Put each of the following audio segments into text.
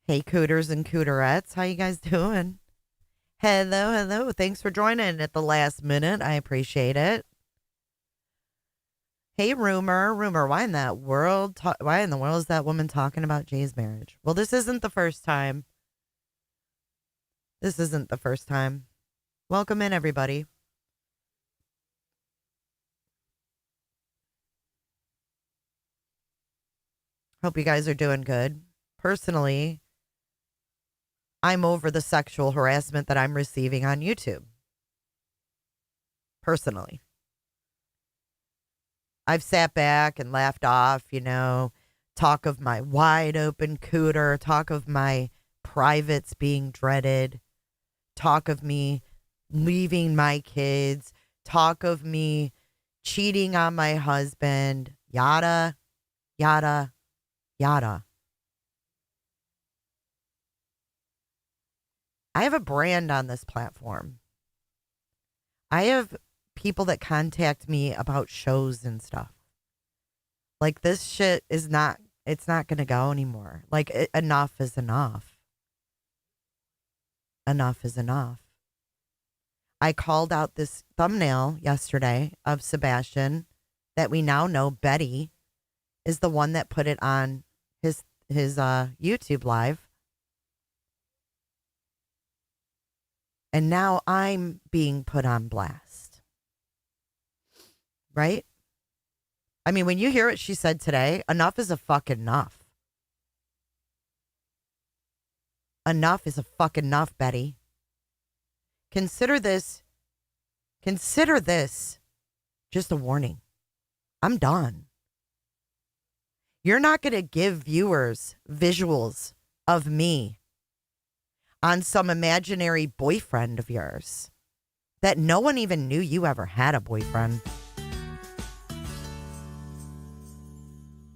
Hey, cooters and cooterettes. How you guys doing? Hello, hello. Thanks for joining at the last minute. I appreciate it. Hey, rumor. Why in the world is that woman talking about Jay's marriage? Well, this isn't the first time. This isn't the first time. Welcome in, everybody. Hope you guys are doing good. Personally, I'm over the sexual harassment that I'm receiving on YouTube. Personally, I've sat back and laughed off, talk of my wide open cooter, talk of my privates being dreaded, talk of me leaving my kids, talk of me cheating on my husband, yada, yada, yada. I have a brand on this platform. I have people that contact me about shows and stuff. Like, this shit is not, it's not going to go anymore. Like, enough is enough. Enough is enough. I called out this thumbnail yesterday of Sebastian that we now know Betty is the one that put it on his YouTube live. And now I'm being put on blast. Right? I mean, when you hear what she said today, enough is a fucking enough. Enough is a fucking enough, Betty. Consider this just a warning. I'm done. You're not going to give viewers visuals of me on some imaginary boyfriend of yours that no one even knew you ever had a boyfriend.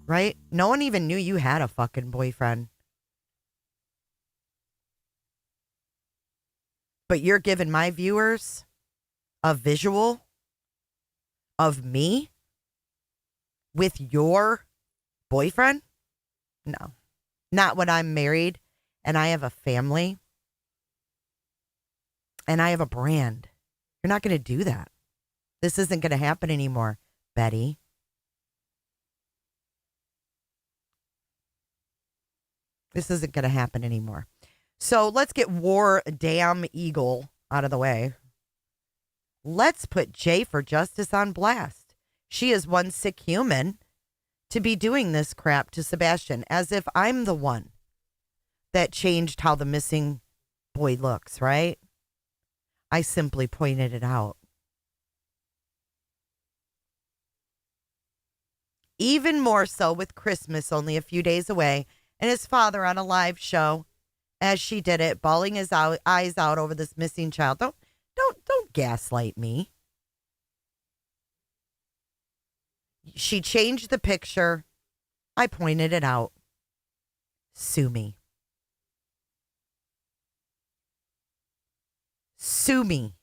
Right? No one even knew you had a fucking boyfriend. But you're giving my viewers a visual of me with your boyfriend? No. Not when I'm married and I have a family and I have a brand. You're not going to do that. This isn't going to happen anymore, Betty. This isn't going to happen anymore. So let's get War Damn Eagle out of the way. Let's put Jay for Justice on blast. She is one sick human to be doing this crap to Sebastian, as if I'm the one that changed how the missing boy looks, right? I simply pointed it out. Even more so with Christmas only a few days away and his father on a live show as she did it, bawling his eyes out over this missing child. Don't gaslight me. She changed the picture. I pointed it out. Sue me. Sue me.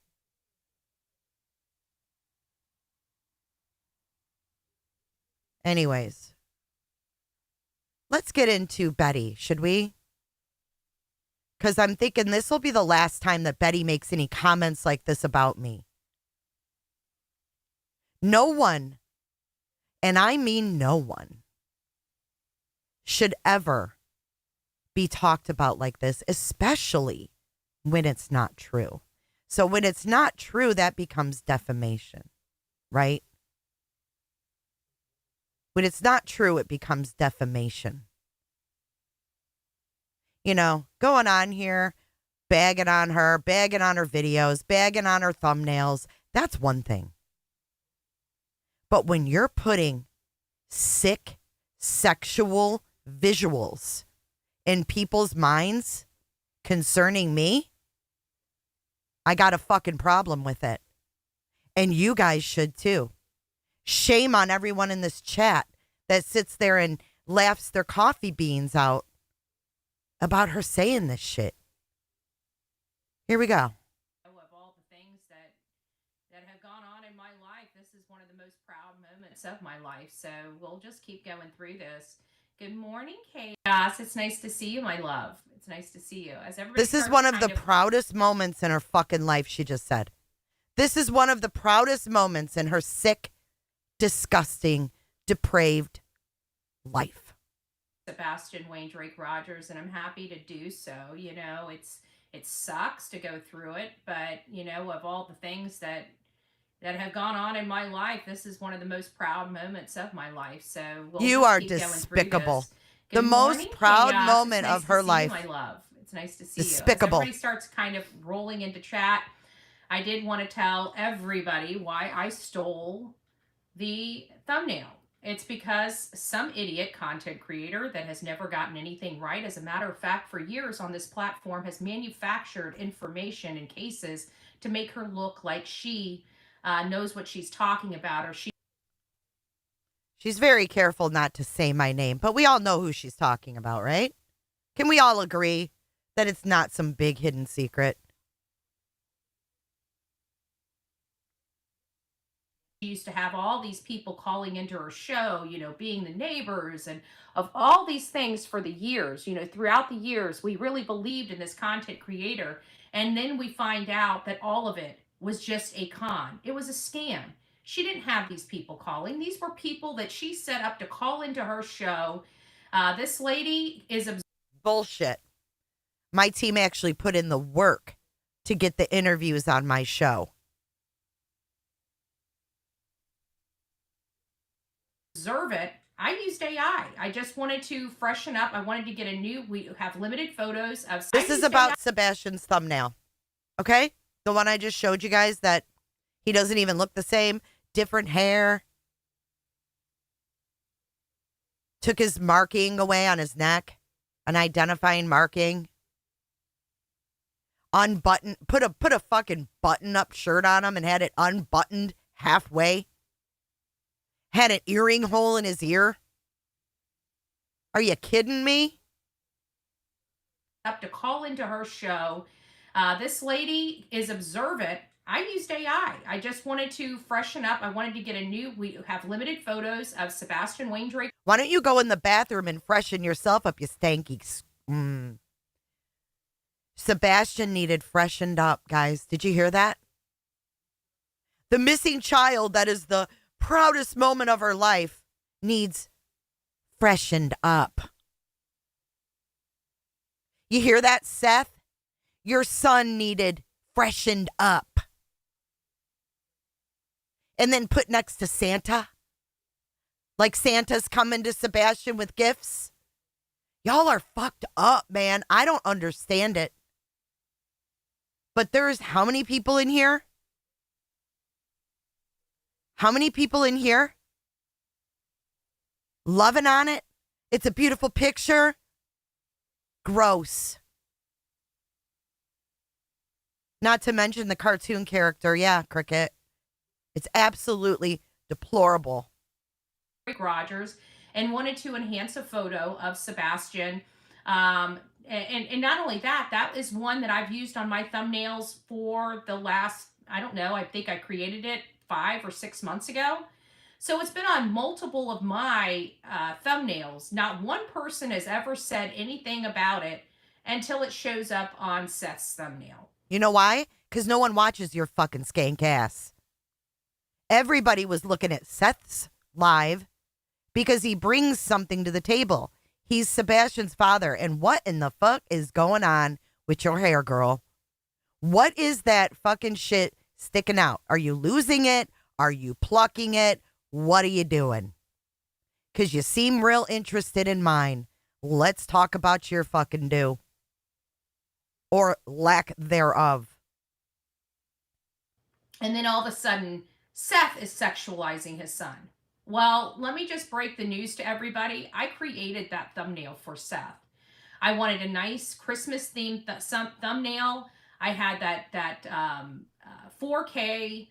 Anyways, let's get into Betty, should we? Because I'm thinking this will be the last time that Betty makes any comments like this about me. No one, and I mean no one, should ever be talked about like this, especially when it's not true. So when it's not true, that becomes defamation, right? When it's not true, it becomes defamation. Going on here, bagging on her videos, bagging on her thumbnails. That's one thing. But when you're putting sick sexual visuals in people's minds concerning me, I got a fucking problem with it. And you guys should too. Shame on everyone in this chat that sits there and laughs their coffee beans out about her saying this shit. Here we go. Of all the things that have gone on in my life, this is one of the most proud moments of my life. So we'll just keep going through this. Good morning, Chaos. It's nice to see you, my love. It's nice to see you. As everybody This is starts one of the kind of proudest moments in her fucking life, she just said. This is one of the proudest moments in her sick, disgusting, depraved life. Sebastian Wayne Drake Rogers, and I'm happy to do so. You know, it sucks to go through it, but you know, of all the things that have gone on in my life, this is one of the most proud moments of my life. So we'll You just are keep going through despicable. this. The Good most morning, proud Chaos. moment It's nice of to her see life. you, my love. It's nice to see you. As Despicable. everybody starts kind of rolling into chat, I did want to tell everybody why I stole the thumbnail. It's because some idiot content creator that has never gotten anything right, as a matter of fact, for years on this platform, has manufactured information and cases to make her look like she knows what she's talking about, or She's very careful not to say my name, but we all know who she's talking about, right? Can we all agree that it's not some big hidden secret? she used to have all these people calling into her show, you know, being the neighbors and of all these things for the years, you know, throughout the years, we really believed in this content creator. And then we find out that all of it was just a con. It was a scam. She didn't have these people calling. These were people that she set up to call into her show. This lady is Bullshit. My team actually put in the work to get the interviews on my show. observe it. I used AI. I just wanted to freshen up. I wanted to get a new, we have limited photos of. This is about Sebastian's thumbnail. Okay? The one I just showed you guys that he doesn't even look the same. Different hair. Took his marking away on his neck. An identifying marking. Unbuttoned. Put a fucking button-up shirt on him and had it unbuttoned halfway. Had an earring hole in his ear. Are you kidding me? Up to call into her show. This lady is observant. I used AI. I just wanted to freshen up. I wanted to get a new, we have limited photos of Sebastian Wayne Drake. Why don't you go in the bathroom and freshen yourself up, you stanky. Sebastian needed freshened up, guys. Did you hear that? The missing child that is the proudest moment of her life needs freshened up. You hear that, Seth? Your son needed freshened up. And then put next to Santa. Like Santa's coming to Sebastian with gifts. Y'all are fucked up, man. I don't understand it. But there's how many people in here? How many people in here? Loving on it? It's a beautiful picture. Gross. Not to mention the cartoon character. Yeah, Cricket. It's absolutely deplorable. Rogers, and wanted to enhance a photo of Sebastian. And not only that, that is one that I've used on my thumbnails for the last, I don't know, I think I created it 5 or 6 months ago. So it's been on multiple of my thumbnails. Not one person has ever said anything about it until it shows up on Seth's thumbnail. You know why? Because no one watches your fucking skank ass. Everybody was looking at Seth's live because he brings something to the table. He's Sebastian's father. And what in the fuck is going on with your hair, girl? What is that fucking shit sticking out? Are you losing it? Are you plucking it? What are you doing? Because you seem real interested in mine. Let's talk about your fucking do. Or lack thereof. And then all of a sudden, Seth is sexualizing his son. Well, let me just break the news to everybody. I created that thumbnail for Seth. I wanted a nice Christmas-themed thumbnail. I had that 4K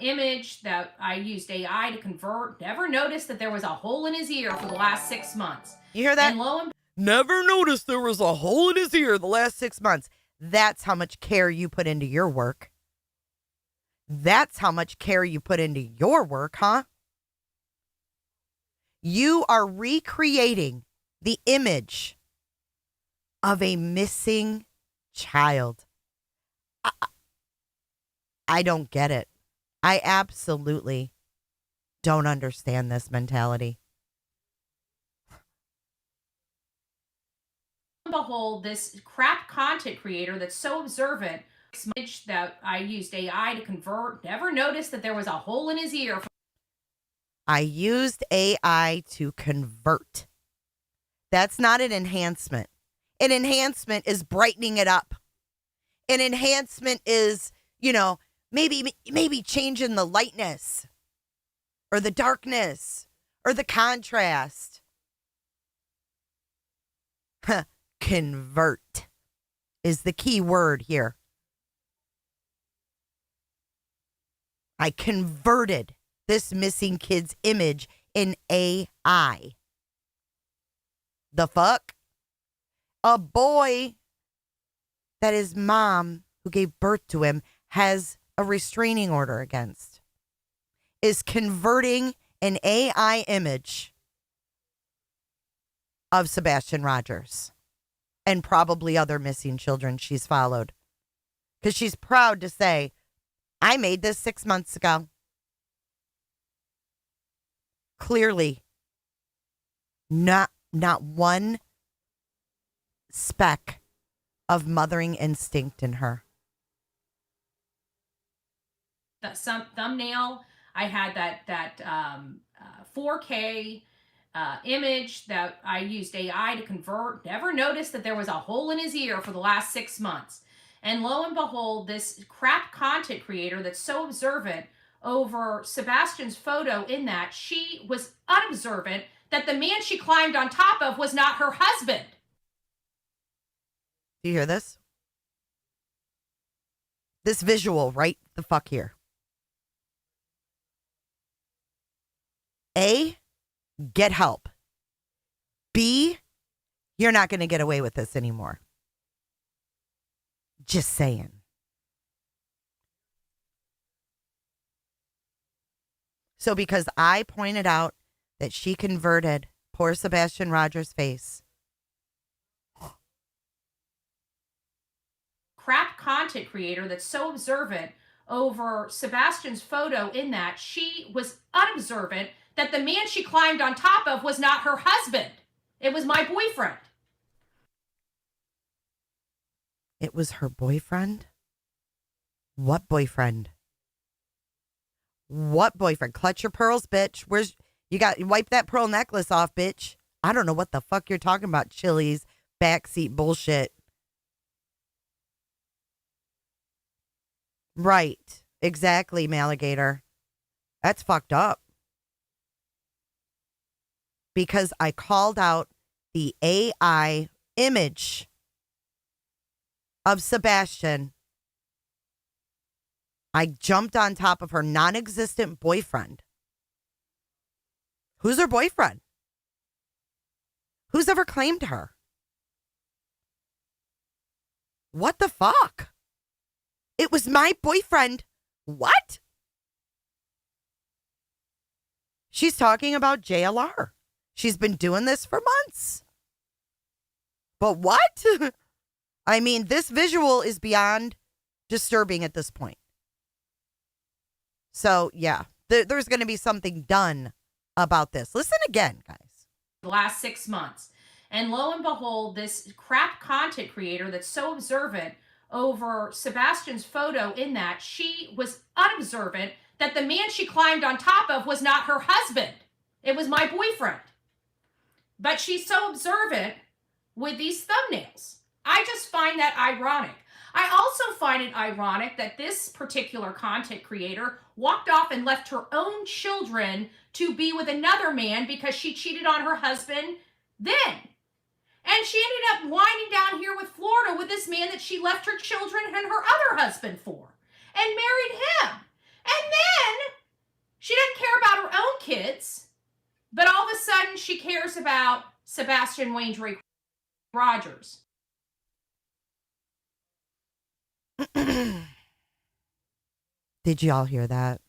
image that I used AI to convert. Never noticed that there was a hole in his ear for the last 6 months. You hear that? And lo and Never noticed there was a hole in his ear the last 6 months. That's how much care you put into your work. That's how much care you put into your work, huh? You are recreating the image of a missing child. I, I don't get it. I absolutely don't understand this mentality. Behold, this crap content creator that's so observant that I used AI to convert, never noticed that there was a hole in his ear. I used AI to convert. That's not an enhancement. An enhancement is brightening it up. An enhancement is, maybe changing the lightness or the darkness or the contrast. Convert is the key word here. I converted this missing kid's image in AI. The fuck? A boy that his mom, who gave birth to him, has a restraining order against, is converting an AI image of Sebastian Rogers and probably other missing children she's followed. Because she's proud to say, I made this 6 months ago. Clearly, not one speck of mothering instinct in her. Some thumbnail, I had that 4K image that I used AI to convert, never noticed that there was a hole in his ear for the last 6 months. And lo and behold, this crap content creator that's so observant over Sebastian's photo in that, she was unobservant that the man she climbed on top of was not her husband. Do you hear this? This visual right the fuck here. A, get help. B, you're not going to get away with this anymore. Just saying. So because I pointed out that she converted poor Sebastian Rogers' face. Crap content creator that's so observant over Sebastian's photo in that, she was unobservant that the man she climbed on top of was not her husband. It was my boyfriend. It was her boyfriend? What boyfriend? What boyfriend? Clutch your pearls, bitch. Wipe that pearl necklace off, bitch. I don't know what the fuck you're talking about, Chili's backseat bullshit. Right. Exactly, Maligator. That's fucked up. Because I called out the AI image of Sebastian. I jumped on top of her non-existent boyfriend. Who's her boyfriend? Who's ever claimed her? What the fuck? It was my boyfriend. What? She's talking about JLR. She's been doing this for months. But what? I mean, this visual is beyond disturbing at this point. So, yeah, there's going to be something done about this. Listen again, guys. The last 6 months. And lo and behold, this crap content creator that's so observant over Sebastian's photo in that, she was unobservant that the man she climbed on top of was not her husband. It was my boyfriend. But she's so observant with these thumbnails. I just find that ironic. I also find it ironic that this particular content creator walked off and left her own children to be with another man because she cheated on her husband then. And she ended up winding down here with Florida with this man that she left her children and her other husband for and married him. And then she doesn't care about her own kids, but all of a sudden she cares about Sebastian Wayne Drake Rogers. Did y'all hear that?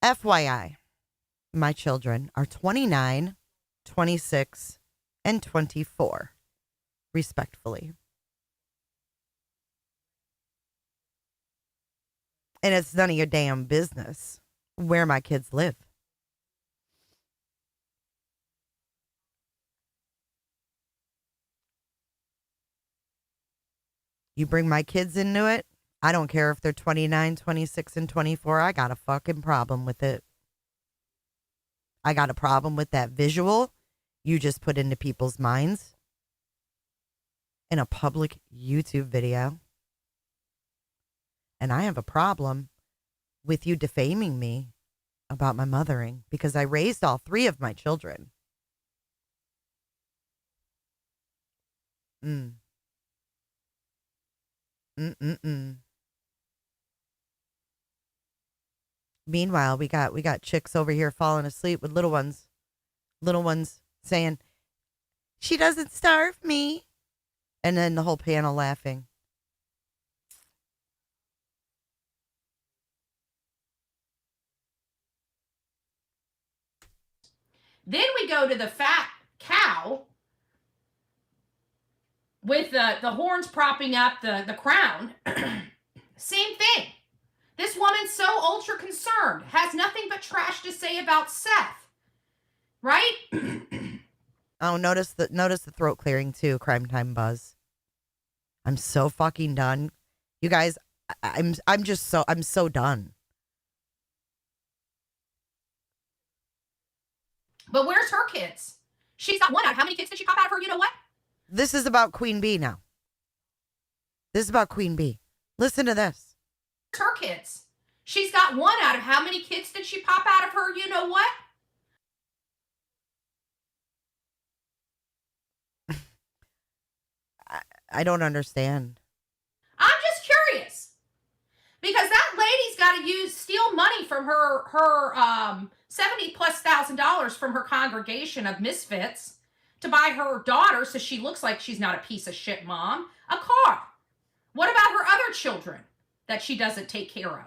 FYI, my children are 29, 26, and 24, respectfully. And it's none of your damn business where my kids live. You bring my kids into it, I don't care if they're 29, 26, and 24. I got a fucking problem with it. I got a problem with that visual you just put into people's minds in a public YouTube video. And I have a problem with you defaming me about my mothering because I raised all three of my children. Meanwhile, we got chicks over here falling asleep with little ones saying, "She doesn't starve me," and then the whole panel laughing. Then we go to the fat cow with the horns propping up the crown. Same thing. This woman's so ultra concerned, has nothing but trash to say about Seth, right? Oh, notice the throat clearing too. Crime Time Buzz. I'm so fucking done, you guys. I'm so done. But where's her kids? She's got one out. How many kids did she pop out of her? You know what? This is about Queen Bee now. This is about Queen Bee. Listen to this. Her kids. She's got one out of how many kids did she pop out of her? You know what? I don't understand. I'm just curious because that lady's got to steal money from her $70,000+ from her congregation of misfits to buy her daughter, so she looks like she's not a piece of shit mom, a car. What about her other children that she doesn't take care of?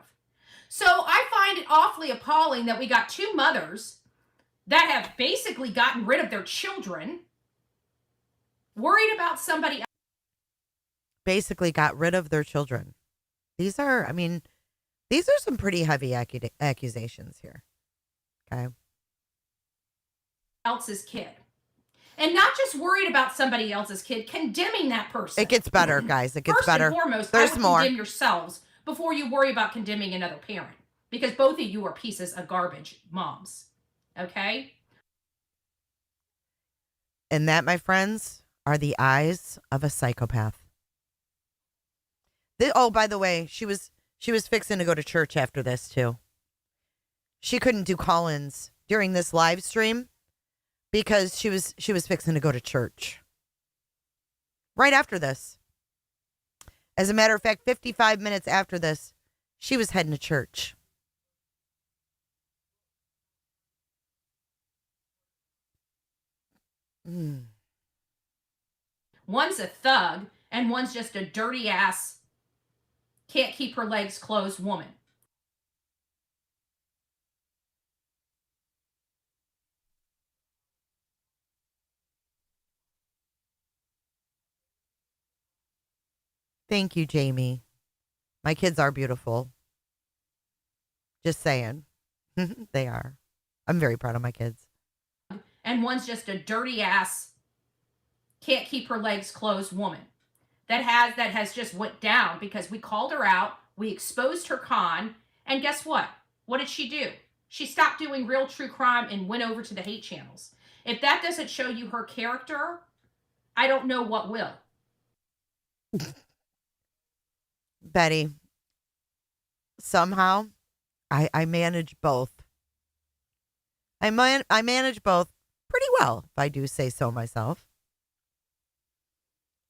So I find it awfully appalling that we got two mothers that have basically gotten rid of their children, worried about somebody else. Basically got rid of their children. These are some pretty heavy accusations here. Okay. Else's kid. And not just worried about somebody else's kid, condemning that person. It gets better, guys. It gets better. First and foremost, there's I would more. condemn yourselves before you worry about condemning another parent. Because both of you are pieces of garbage moms. Okay? And that, my friends, are the eyes of a psychopath. Oh, by the way, she was fixing to go to church after this too. She couldn't do call-ins during this live stream because she was fixing to go to church. Right after this. As a matter of fact, 55 minutes after this, she was heading to church. One's a thug and one's just a dirty ass, can't keep her legs closed woman. Thank you, Jamie. My kids are beautiful. Just saying. They are. I'm very proud of my kids. And one's just a dirty ass, can't keep her legs closed woman that has just went down because we called her out, we exposed her con, and guess what? What did she do? She stopped doing real true crime and went over to the hate channels. If that doesn't show you her character, I don't know what will. Betty, somehow I manage both. I manage both pretty well, if I do say so myself.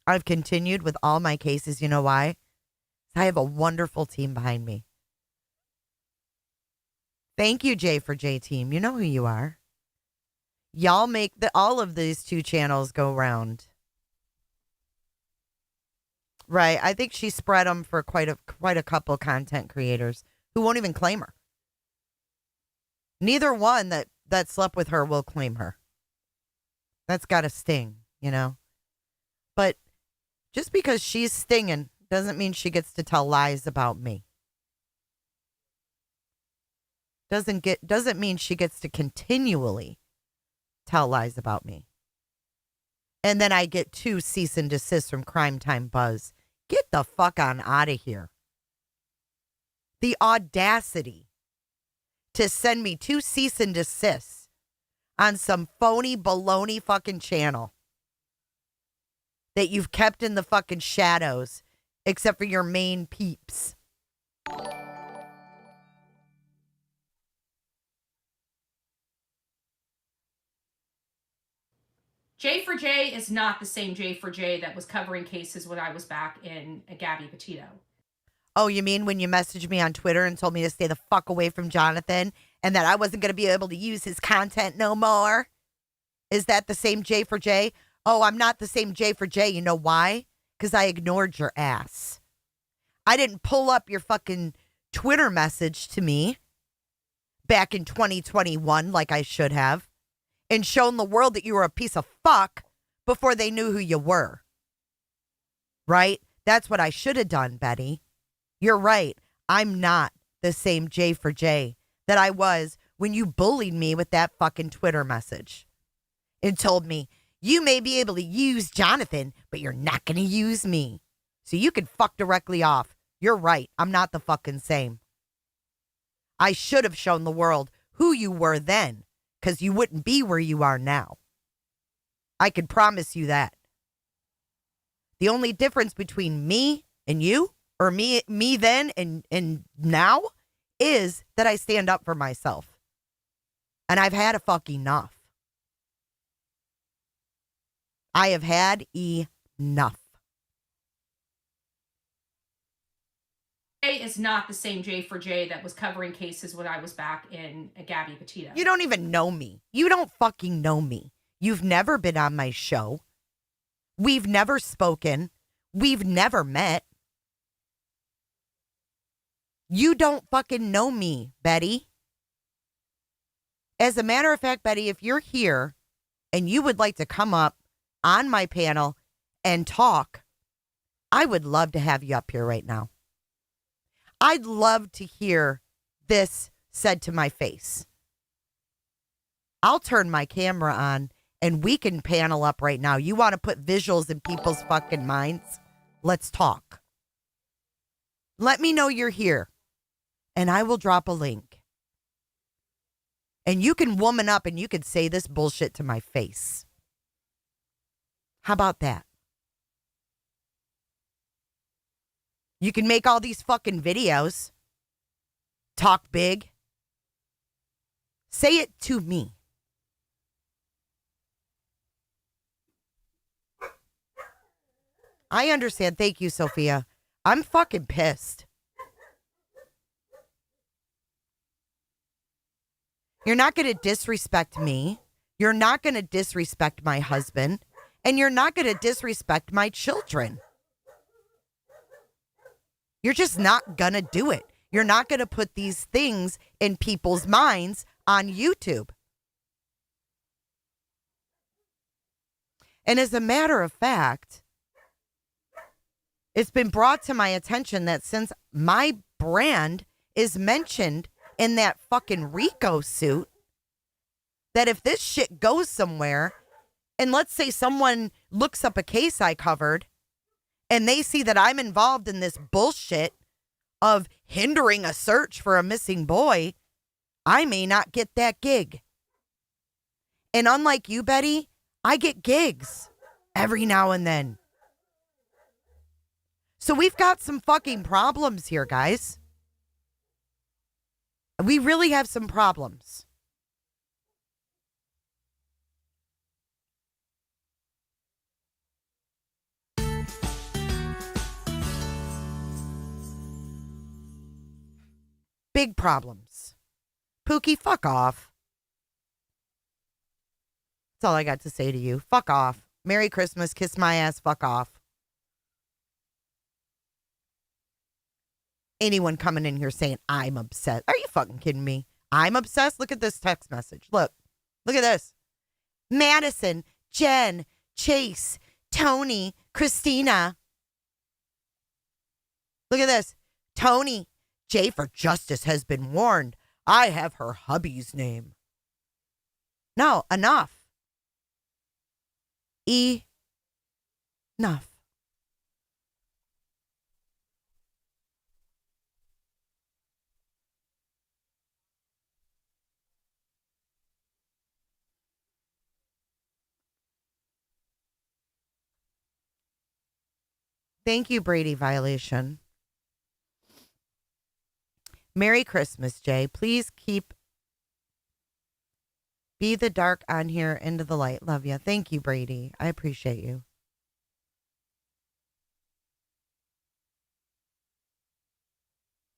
I've continued with all my cases. You know why? I have a wonderful team behind me. Thank you, J for J Team. You know who you are. Y'all make all of these two channels go round. Right. I think she spread them for quite a couple content creators who won't even claim her. Neither one that slept with her will claim her. That's got to sting, you know? But just because she's stinging doesn't mean she gets to tell lies about me. Doesn't mean she gets to continually tell lies about me. And then I get 2 cease and desist from Crime Time Buzz. Get the fuck on out of here. The audacity to send me 2 cease and desists on some phony baloney fucking channel that you've kept in the fucking shadows, except for your main peeps. J for J is not the same J for J that was covering cases when I was back in Gabby Petito. Oh, you mean when you messaged me on Twitter and told me to stay the fuck away from Jonathan and that I wasn't going to be able to use his content no more? Is that the same J for J? Oh, I'm not the same J for J. You know why? Because I ignored your ass. I didn't pull up your fucking Twitter message to me back in 2021 like I should have and shown the world that you were a piece of fuck before they knew who you were. Right? That's what I should have done, Betty. You're right. I'm not the same J for J that I was when you bullied me with that fucking Twitter message and told me, you may be able to use Jonathan, but you're not going to use me. So you can fuck directly off. You're right. I'm not the fucking same. I should have shown the world who you were then, because you wouldn't be where you are now. I can promise you that. The only difference between me and you, or me then and now, is that I stand up for myself. And I've had a fuck enough. I have had enough. J is not the same J for J that was covering cases when I was back in Gabby Petito. You don't even know me. You don't fucking know me. You've never been on my show. We've never spoken. We've never met. You don't fucking know me, Betty. As a matter of fact, Betty, if you're here and you would like to come up on my panel and talk, I would love to have you up here right now. I'd love to hear this said to my face. I'll turn my camera on and we can panel up right now. You want to put visuals in people's fucking minds? Let's talk. Let me know you're here and I will drop a link. And you can woman up and you can say this bullshit to my face. How about that? You can make all these fucking videos. Talk big. Say it to me. I understand. Thank you, Sophia. I'm fucking pissed. You're not going to disrespect me. You're not going to disrespect my husband. And you're not going to disrespect my children. You're just not going to do it. You're not going to put these things in people's minds on YouTube. And as a matter of fact, it's been brought to my attention that since my brand is mentioned in that fucking Rico suit, that if this shit goes somewhere, and let's say someone looks up a case I covered and they see that I'm involved in this bullshit of hindering a search for a missing boy, I may not get that gig. And unlike you, Betty, I get gigs every now and then. So we've got some fucking problems here, guys. We really have some problems. Big problems. Pookie, fuck off. That's all I got to say to you. Fuck off. Merry Christmas. Kiss my ass. Fuck off. Anyone coming in here saying I'm upset. Are you fucking kidding me? I'm obsessed. Look at this text message. Look at this. Madison, Jen, Chase, Tony, Christina. Look at this. Tony, J for Justice has been warned. I have her hubby's name. No, enough. Enough. Thank you, Brady Violation. Merry Christmas, Jay. Please be the dark on here into the light. Love you. Thank you, Brady. I appreciate you.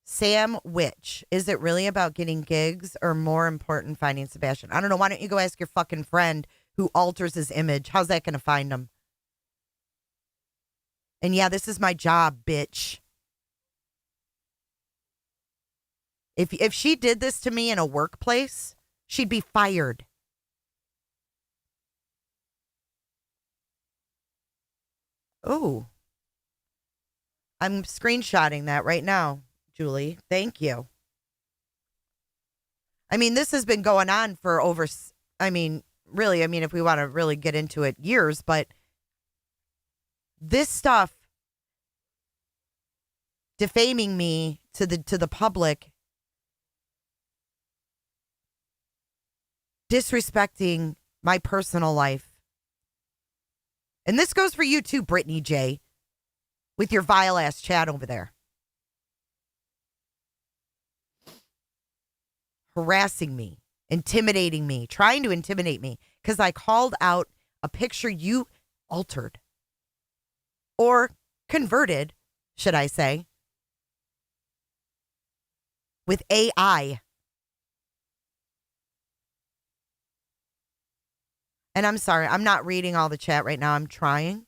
Sam Witch. Is it really about getting gigs or more important finding Sebastian? I don't know. Why don't you go ask your fucking friend who alters his image? How's that going to find him? And yeah, this is my job, bitch. If she did this to me in a workplace, she'd be fired. Oh. I'm screenshotting that right now, Julie. Thank you. I mean, this has been going on for really, if we want to really get into it, years, but this stuff defaming me to the public, disrespecting my personal life. And this goes for you too, Brittany J, with your vile ass chat over there. Harassing me, intimidating me, trying to intimidate me because I called out a picture you altered or converted, should I say, with AI. And I'm sorry, I'm not reading all the chat right now. I'm trying.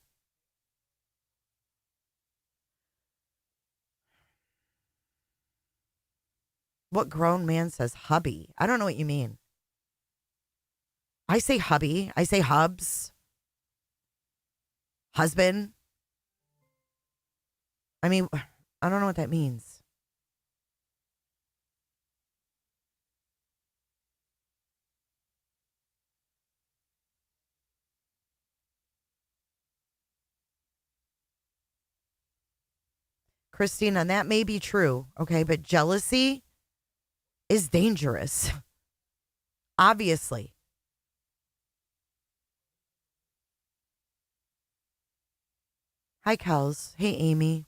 What grown man says hubby? I don't know what you mean. I say hubby. I say hubs. Husband. I mean, I don't know what that means. Christina, that may be true, okay, but jealousy is dangerous. Obviously. Hi, Kels. Hey, Amy.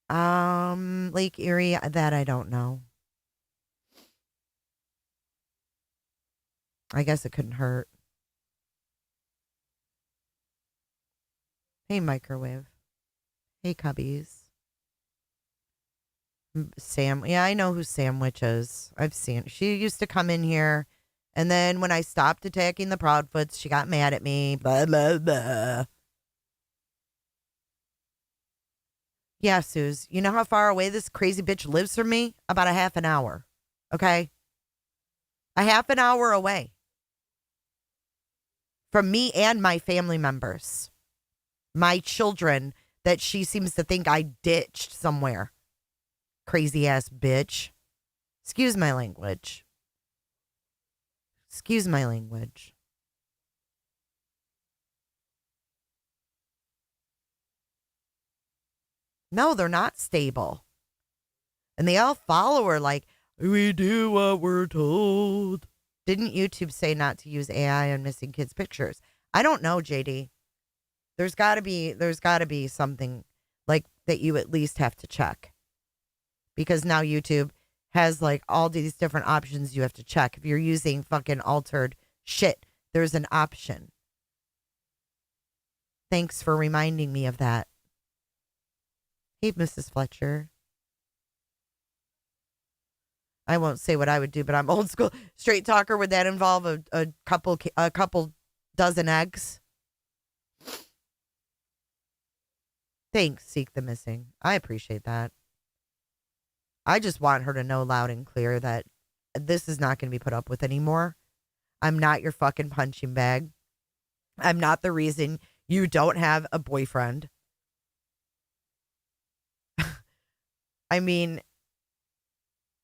Lake Erie, that I don't know. I guess it couldn't hurt. Hey, Microwave. Hey, Cubbies. Sam. Yeah, I know who Sandwich is. I've seen. She used to come in here, and then when I stopped attacking the Proudfoots, she got mad at me. Blah, blah, blah. Yeah, Suze. You know how far away this crazy bitch lives from me? About a half an hour. Okay? A half an hour away. From me and my family members. My children that she seems to think I ditched somewhere. Crazy ass bitch. Excuse my language. Excuse my language. No, they're not stable. And they all follow her like, we do what we're told. Didn't YouTube say not to use AI on missing kids' pictures? I don't know, JD. There's got to be something like that you at least have to check. Because now YouTube has like all these different options you have to check. If you're using fucking altered shit, there's an option. Thanks for reminding me of that. Hey, Mrs. Fletcher. I won't say what I would do, but I'm old school. Straight talker, would that involve a couple dozen eggs? Thanks, Seek the Missing. I appreciate that. I just want her to know loud and clear that this is not going to be put up with anymore. I'm not your fucking punching bag. I'm not the reason you don't have a boyfriend. I mean,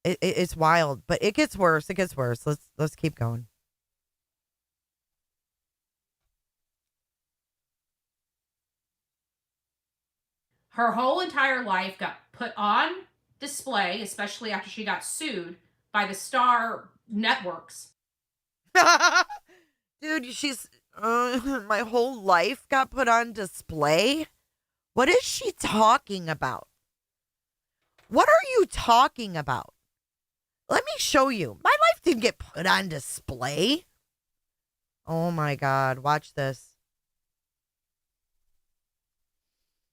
it's wild, but it gets worse. It gets worse. Let's keep going. Her whole entire life got put on display, especially after she got sued by the Star networks. Dude, she's my whole life got put on display. What is she talking about? What are you talking about? Let me show you. My life didn't get put on display. Oh my God, watch this.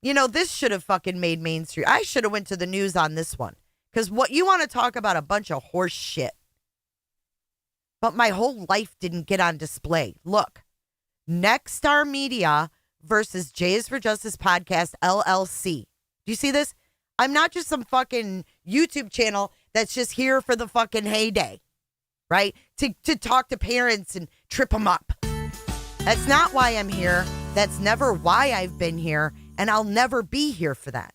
You know, this should have fucking made mainstream. I should have went to the news on this one. Because what you want to talk about a bunch of horse shit. But my whole life didn't get on display. Look, Next Star Media versus Jays for Justice Podcast, LLC. Do you see this? I'm not just some fucking YouTube channel that's just here for the fucking heyday, right? To talk to parents and trip them up. That's not why I'm here. That's never why I've been here. And I'll never be here for that.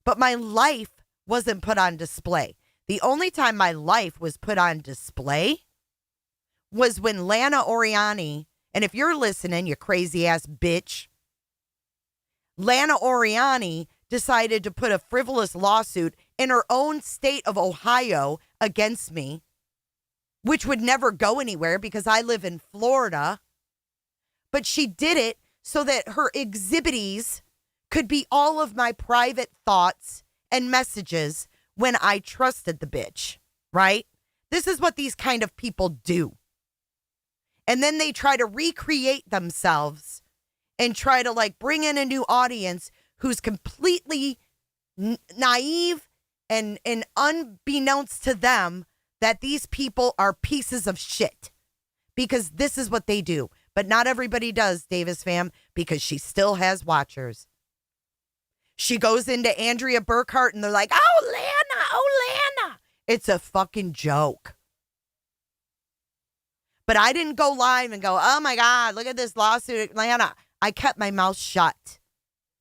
But my life wasn't put on display. The only time my life was put on display was when Lana Oriani, and if you're listening, you crazy ass bitch, Lana Oriani decided to put a frivolous lawsuit in her own state of Ohio against me, which would never go anywhere because I live in Florida. But she did it so that her exhibitees could be all of my private thoughts and messages when I trusted the bitch, right? This is what these kind of people do. And then they try to recreate themselves and try to like bring in a new audience who's completely naive and unbeknownst to them that these people are pieces of shit because this is what they do. But not everybody does, Davis fam, because she still has watchers. She goes into Andrea Burkhart and they're like, oh, Lana. It's a fucking joke. But I didn't go live and go, oh my God, look at this lawsuit, Lana. I kept my mouth shut.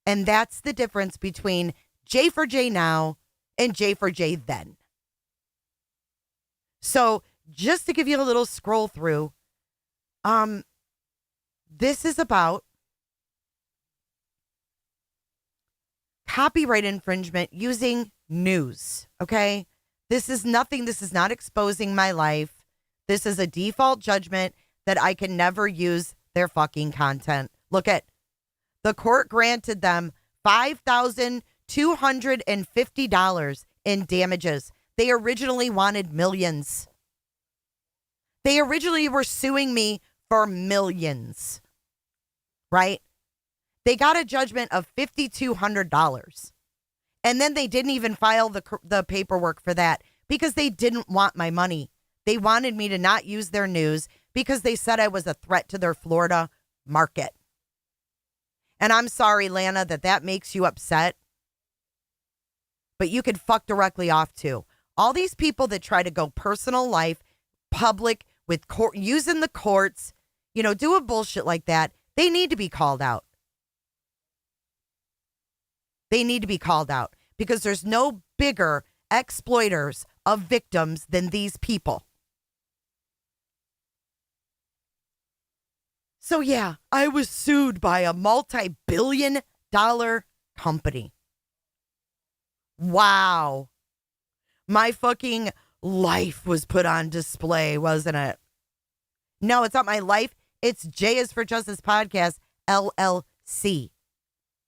And that's the difference between J4J now and J4J then. So just to give you a little scroll through, this is about copyright infringement using news, okay? This is nothing. This is not exposing my life. This is a default judgment that I can never use their fucking content. Look at the court granted them $5,250 in damages. They originally wanted millions. They originally were suing me for millions, right? They got a judgment of $5,200. And then they didn't even file the paperwork for that because they didn't want my money. They wanted me to not use their news because they said I was a threat to their Florida market. And I'm sorry, Lana, that makes you upset. But you could fuck directly off too. All these people that try to go personal life, public, with court, using the courts, you know, doing bullshit like that, they need to be called out. They need to be called out because there's no bigger exploiters of victims than these people. So yeah, I was sued by a multi-billion-dollar company. Wow. My fucking life was put on display, wasn't it? No, it's not my life. It's J is for Justice Podcast, LLC.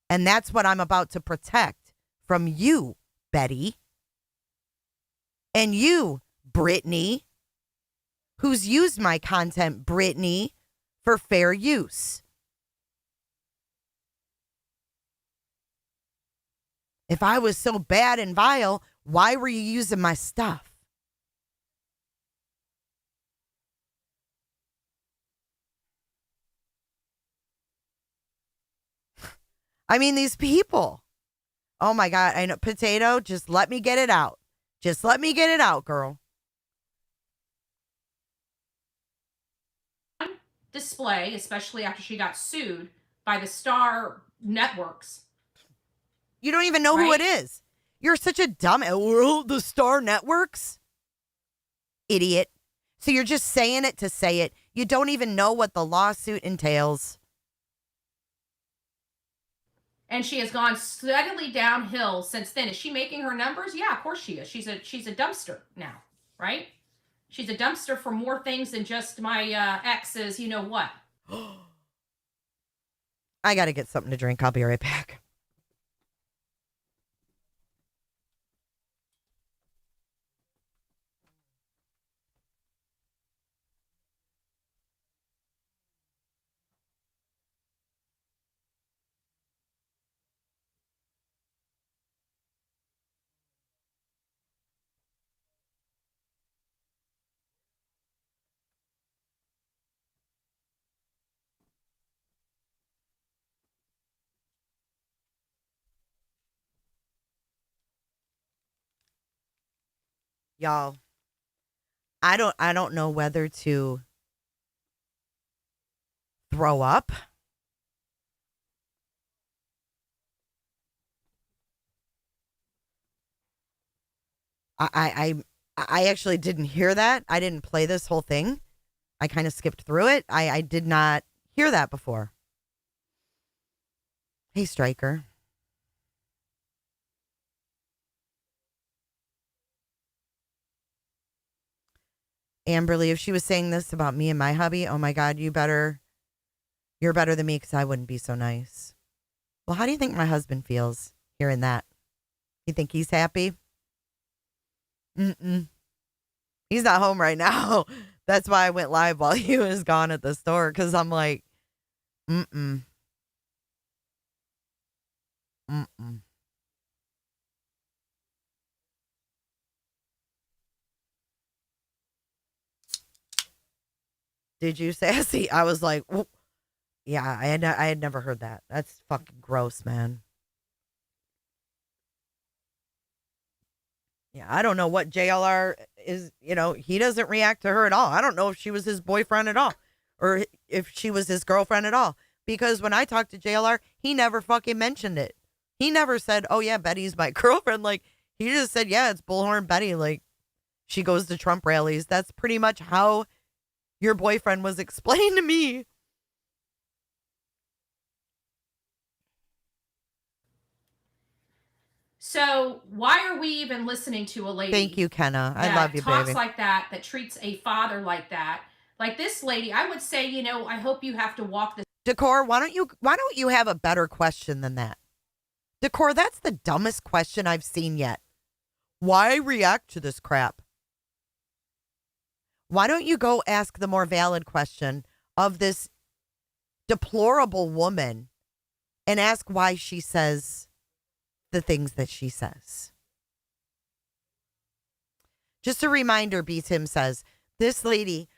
And that's what I'm about to protect from you, Betty. And you, Brittany, who's used my content, Brittany, for fair use. If I was so bad and vile, why were you using my stuff? I mean, these people. Oh my God. I know. Potato, just let me get it out. Just let me get it out, girl. Display, especially after she got sued by the Star networks. You don't even know who it is. You're such a dumb. Well, the Star networks? Idiot. So you're just saying it to say it. You don't even know what the lawsuit entails. And she has gone steadily downhill since then. Is she making her numbers? Yeah, of course she is. She's a dumpster now, right? She's a dumpster for more things than just my ex's, you know what. I got to get something to drink. I'll be right back. Y'all, I don't know whether to throw up. I actually didn't hear that. I didn't play this whole thing. I kind of skipped through it. I did not hear that before. Hey, Stryker. Amberly, if she was saying this about me and my hubby, oh my God, you're better than me because I wouldn't be so nice. Well, how do you think my husband feels hearing that? You think he's happy? Mm-mm. He's not home right now. That's why I went live while he was gone at the store because I'm like, mm-mm. Mm-mm. Did you, Sassy? I was like, oh. Yeah, I had never heard that. That's fucking gross, man. Yeah, I don't know what JLR is, he doesn't react to her at all. I don't know if she was his boyfriend at all or if she was his girlfriend at all. Because when I talked to JLR, he never fucking mentioned it. He never said, oh yeah, Betty's my girlfriend. Like, he just said, yeah, it's Bullhorn Betty. Like, she goes to Trump rallies. That's pretty much how your boyfriend was explained to me. So why are we even listening to a lady? Thank you, Kenna. I love you, talks baby. like that treats a father like that. Like this lady, I would say, I hope you have to walk this. Decor, why don't you have a better question than that? Decor, that's the dumbest question I've seen yet. Why react to this crap? Why don't you go ask the more valid question of this deplorable woman and ask why she says the things that she says? Just a reminder, B. Tim says, this lady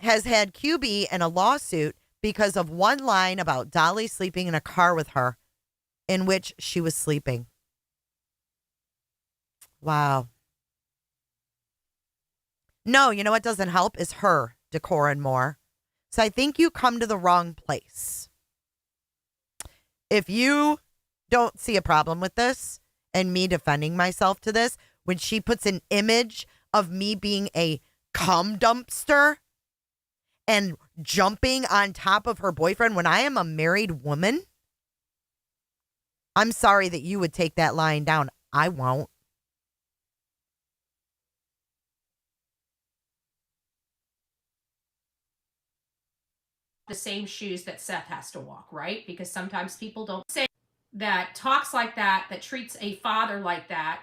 has had QB in a lawsuit because of one line about Dolly sleeping in a car with her in which she was sleeping. Wow. No, you know what doesn't help is her, Decor and more. So I think you come to the wrong place. If you don't see a problem with this and me defending myself to this, when she puts an image of me being a cum dumpster and jumping on top of her boyfriend when I am a married woman, I'm sorry that you would take that line down. I won't. The same shoes that Seth has to walk, right? Because sometimes people don't say that talks like that treats a father like that.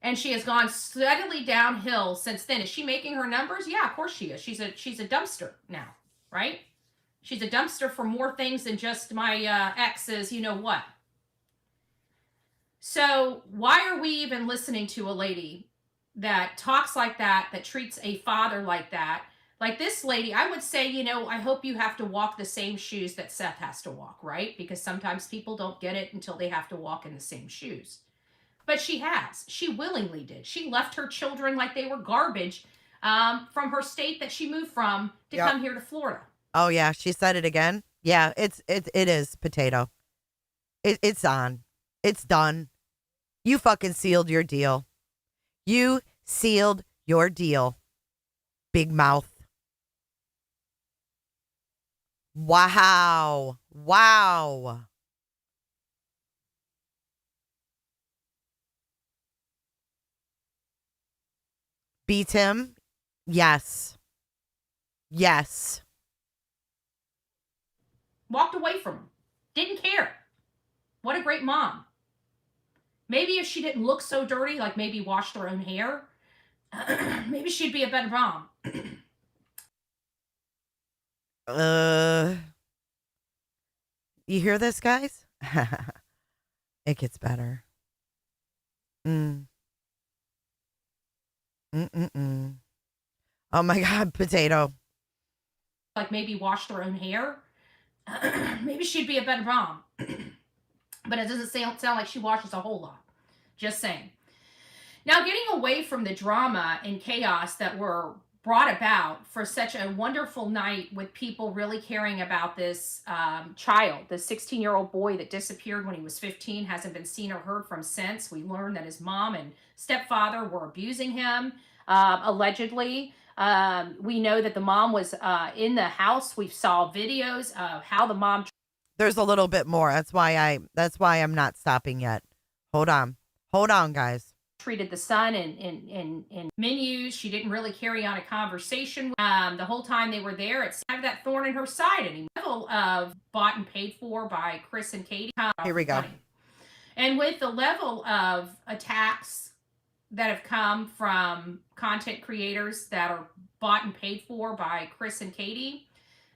And she has gone steadily downhill since then. Is she making her numbers? Yeah, of course she is. She's a dumpster now, right? She's a dumpster for more things than just my ex's, you know what. So why are we even listening to a lady that talks like that treats a father like that? Like this lady, I would say, I hope you have to walk the same shoes that Seth has to walk, right? Because sometimes people don't get it until they have to walk in the same shoes. But she has. She willingly did. She left her children like they were garbage from her state that she moved from to Yep. come here to Florida. Oh yeah, she said it again. Yeah, it is potato. It's on. It's done. You fucking sealed your deal. You sealed your deal. Big mouth. Wow. Wow. Beat him? Yes. Yes. Walked away from him. Didn't care. What a great mom. Maybe if she didn't look so dirty, like maybe washed her own hair, maybe she'd be a better mom. You hear this, guys? It gets better. Mm. Mm-mm-mm. Oh my God, potato. Like maybe washed her own hair, maybe she'd be a better mom. But it doesn't sound like she washes a whole lot. Just saying. Now, getting away from the drama and chaos that were brought about for such a wonderful night with people really caring about this child, the 16-year-old boy that disappeared when he was 15, hasn't been seen or heard from since. We learned that his mom and stepfather were abusing him, allegedly. We know that the mom was in the house. We saw videos of how the mom. There's a little bit more. That's why I'm not stopping yet. Hold on, guys. Treated the son in menus. She didn't really carry on a conversation. The whole time they were there, it's have that thorn in her side. And level of bought and paid for by Chris and Katie. Here we go. And with the level of attacks that have come from content creators that are bought and paid for by Chris and Katie,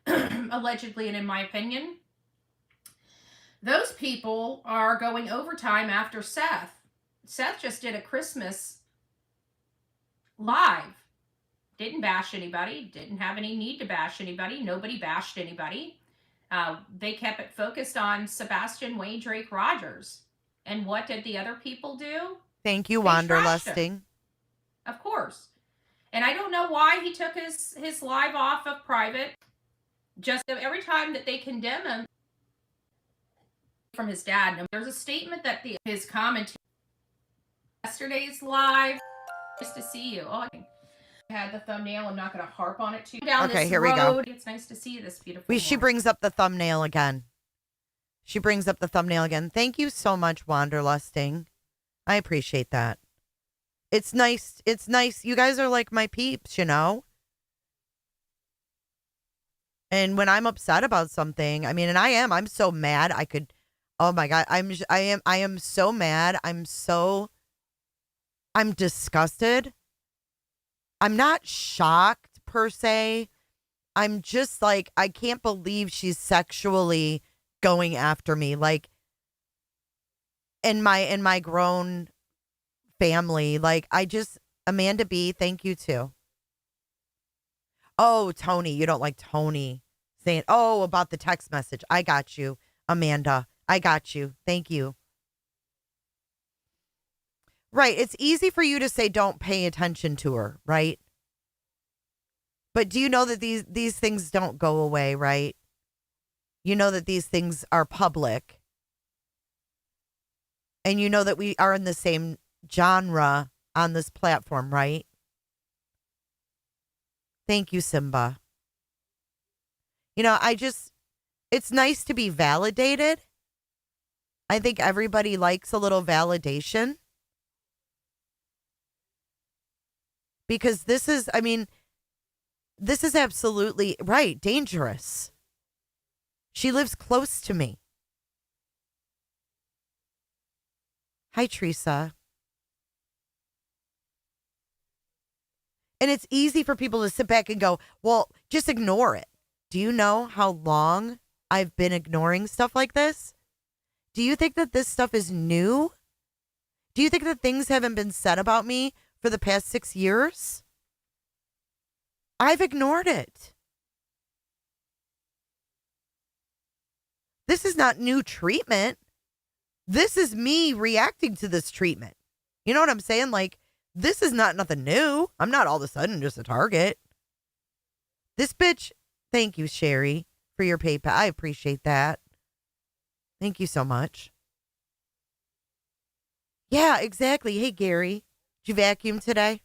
allegedly and in my opinion, those people are going overtime after Seth. Seth just did a Christmas live. Didn't bash anybody. Didn't have any need to bash anybody. Nobody bashed anybody. They kept it focused on Sebastian Wayne Drake Rogers. And what did the other people do? Thank you, Wanderlusting. Of course. And I don't know why he took his live off of private. Just every time that they condemn him from his dad. Now, there's a statement that his commentary yesterday's live. Nice to see you. Oh, I had the thumbnail. I'm not going to harp on it too. Down okay, this here road. We go. It's nice to see you this beautiful. She brings up the thumbnail again. Thank you so much, Wanderlusting. I appreciate that. It's nice. It's nice. You guys are like my peeps, you know? And when I'm upset about something, I mean, and I'm so mad. Oh my God. I am so mad. I'm disgusted. I'm not shocked per se. I'm just like, I can't believe she's sexually going after me. Like in my grown family, like Amanda B, thank you too. Oh, Tony, you don't like Tony saying, oh, about the text message. I got you, Amanda. I got you. Thank you. Right. It's easy for you to say don't pay attention to her, right? But do you know that these things don't go away, right? You know that these things are public. And you know that we are in the same genre on this platform, right? Thank you, Simba. You know, it's nice to be validated. I think everybody likes a little validation. Because this is absolutely right, dangerous. She lives close to me. Hi, Teresa. And it's easy for people to sit back and go, well, just ignore it. Do you know how long I've been ignoring stuff like this? Do you think that this stuff is new? Do you think that things haven't been said about me for the past 6 years? I've ignored it. This is not new treatment. This is me reacting to this treatment. You know what I'm saying? Like, this is not nothing new. I'm not all of a sudden just a target. This bitch, thank you, Sherry, for your PayPal. I appreciate that. Thank you so much. Yeah, exactly. Hey, Gary, did you vacuum today?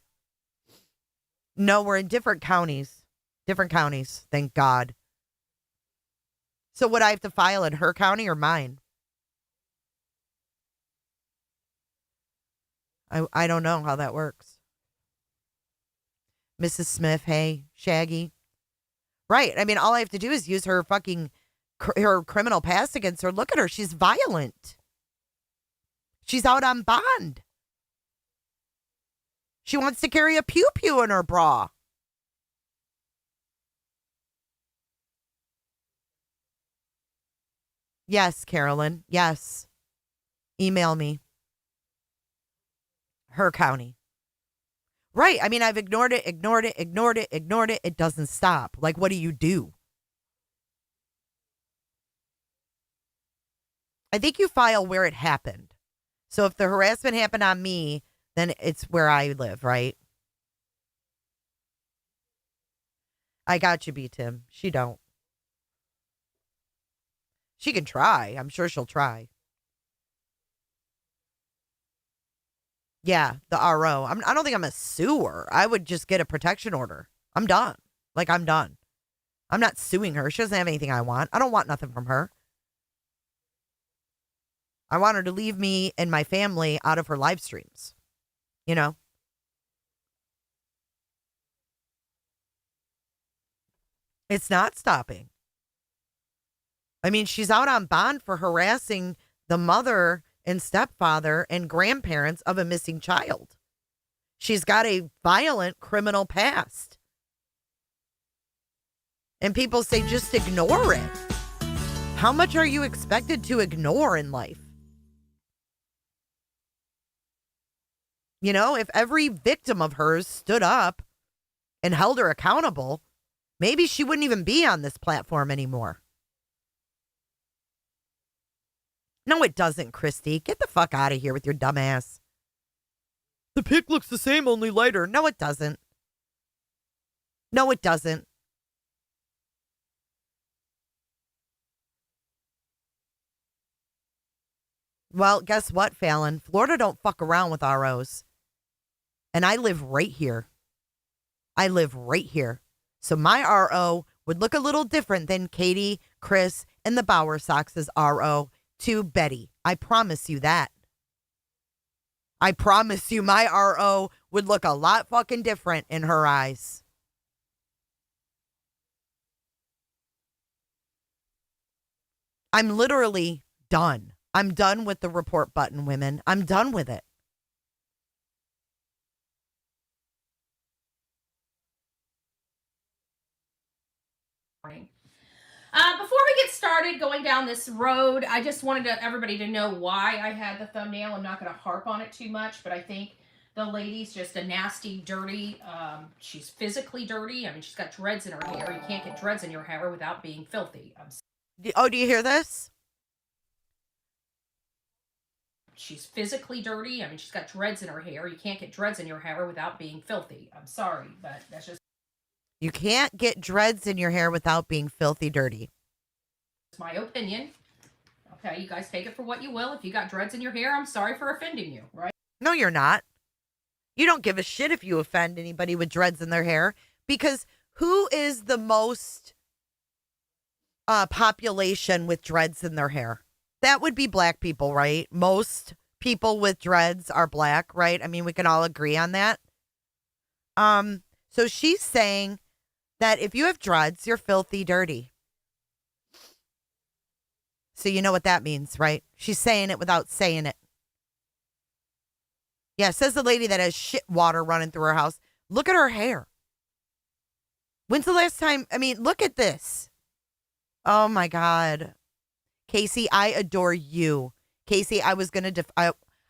No, we're in different counties. Different counties, thank God. So would I have to file in her county or mine? I don't know how that works. Mrs. Smith, hey, Shaggy. Right. I mean, all I have to do is use her fucking her criminal past against her. Look at her. She's violent. She's out on bond. She wants to carry a pew-pew in her bra. Yes, Carolyn. Yes. Email me. Her county. Right. I mean, I've ignored it. It doesn't stop. Like, what do you do? I think you file where it happened. So if the harassment happened on me, then it's where I live, right? I got you, B-Tim. She don't. She can try. I'm sure she'll try. Yeah, the RO. I don't think I'm a suer. I would just get a protection order. I'm done. Like, I'm done. I'm not suing her. She doesn't have anything I want. I don't want nothing from her. I want her to leave me and my family out of her live streams. You know? It's not stopping. I mean, she's out on bond for harassing the mother and stepfather and grandparents of a missing child. She's got a violent criminal past. And people say, just ignore it. How much are you expected to ignore in life? You know, if every victim of hers stood up and held her accountable, maybe she wouldn't even be on this platform anymore. No, it doesn't, Christy. Get the fuck out of here with your dumb ass. The pic looks the same, only lighter. No, it doesn't. No, it doesn't. Well, guess what, Fallon? Florida don't fuck around with ROs. And I live right here. I live right here. So my RO would look a little different than Katie, Chris, and the Bower Sox's RO to Betty. I promise you that. I promise you my RO would look a lot fucking different in her eyes. I'm literally done. I'm done with the report button, women. I'm done with it. Before we get started going down this road, I just wanted everybody to know why I had the thumbnail. I'm not going to harp on it too much, but I think the lady's just a nasty, dirty, she's physically dirty. I mean, she's got dreads in her hair. You can't get dreads in your hair without being filthy. Oh, do you hear this? She's physically dirty. I mean, she's got dreads in her hair. You can't get dreads in your hair without being filthy. I'm sorry, but that's just... You can't get dreads in your hair without being filthy dirty. It's my opinion. Okay, you guys take it for what you will. If you got dreads in your hair, I'm sorry for offending you, right? No, you're not. You don't give a shit if you offend anybody with dreads in their hair, because who is the most population with dreads in their hair? That would be black people, right? Most people with dreads are black, right? I mean, we can all agree on that. So she's saying that if you have dreads, you're filthy dirty. So you know what that means, right? She's saying it without saying it. Yeah, says the lady that has shit water running through her house. Look at her hair. When's the last time? I mean, look at this. Oh my God. Kasey, I adore you. Kasey, I was going to,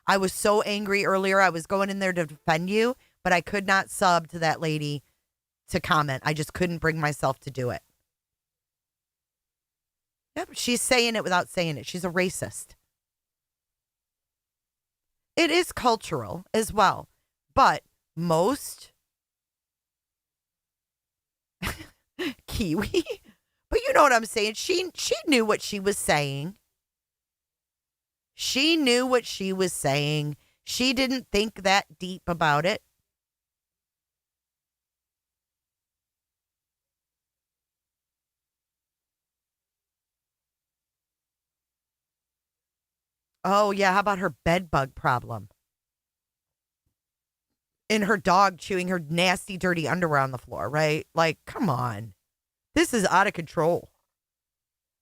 I was so angry earlier. I was going in there to defend you, but I could not sub to that lady to comment. I just couldn't bring myself to do it. Yep, she's saying it without saying it. She's a racist. It is cultural as well, but most Kiwi, but you know what I'm saying. She knew what she was saying. She knew what she was saying. She didn't think that deep about it. Oh, yeah. How about her bed bug problem? And her dog chewing her nasty, dirty underwear on the floor, right? Like, come on. This is out of control.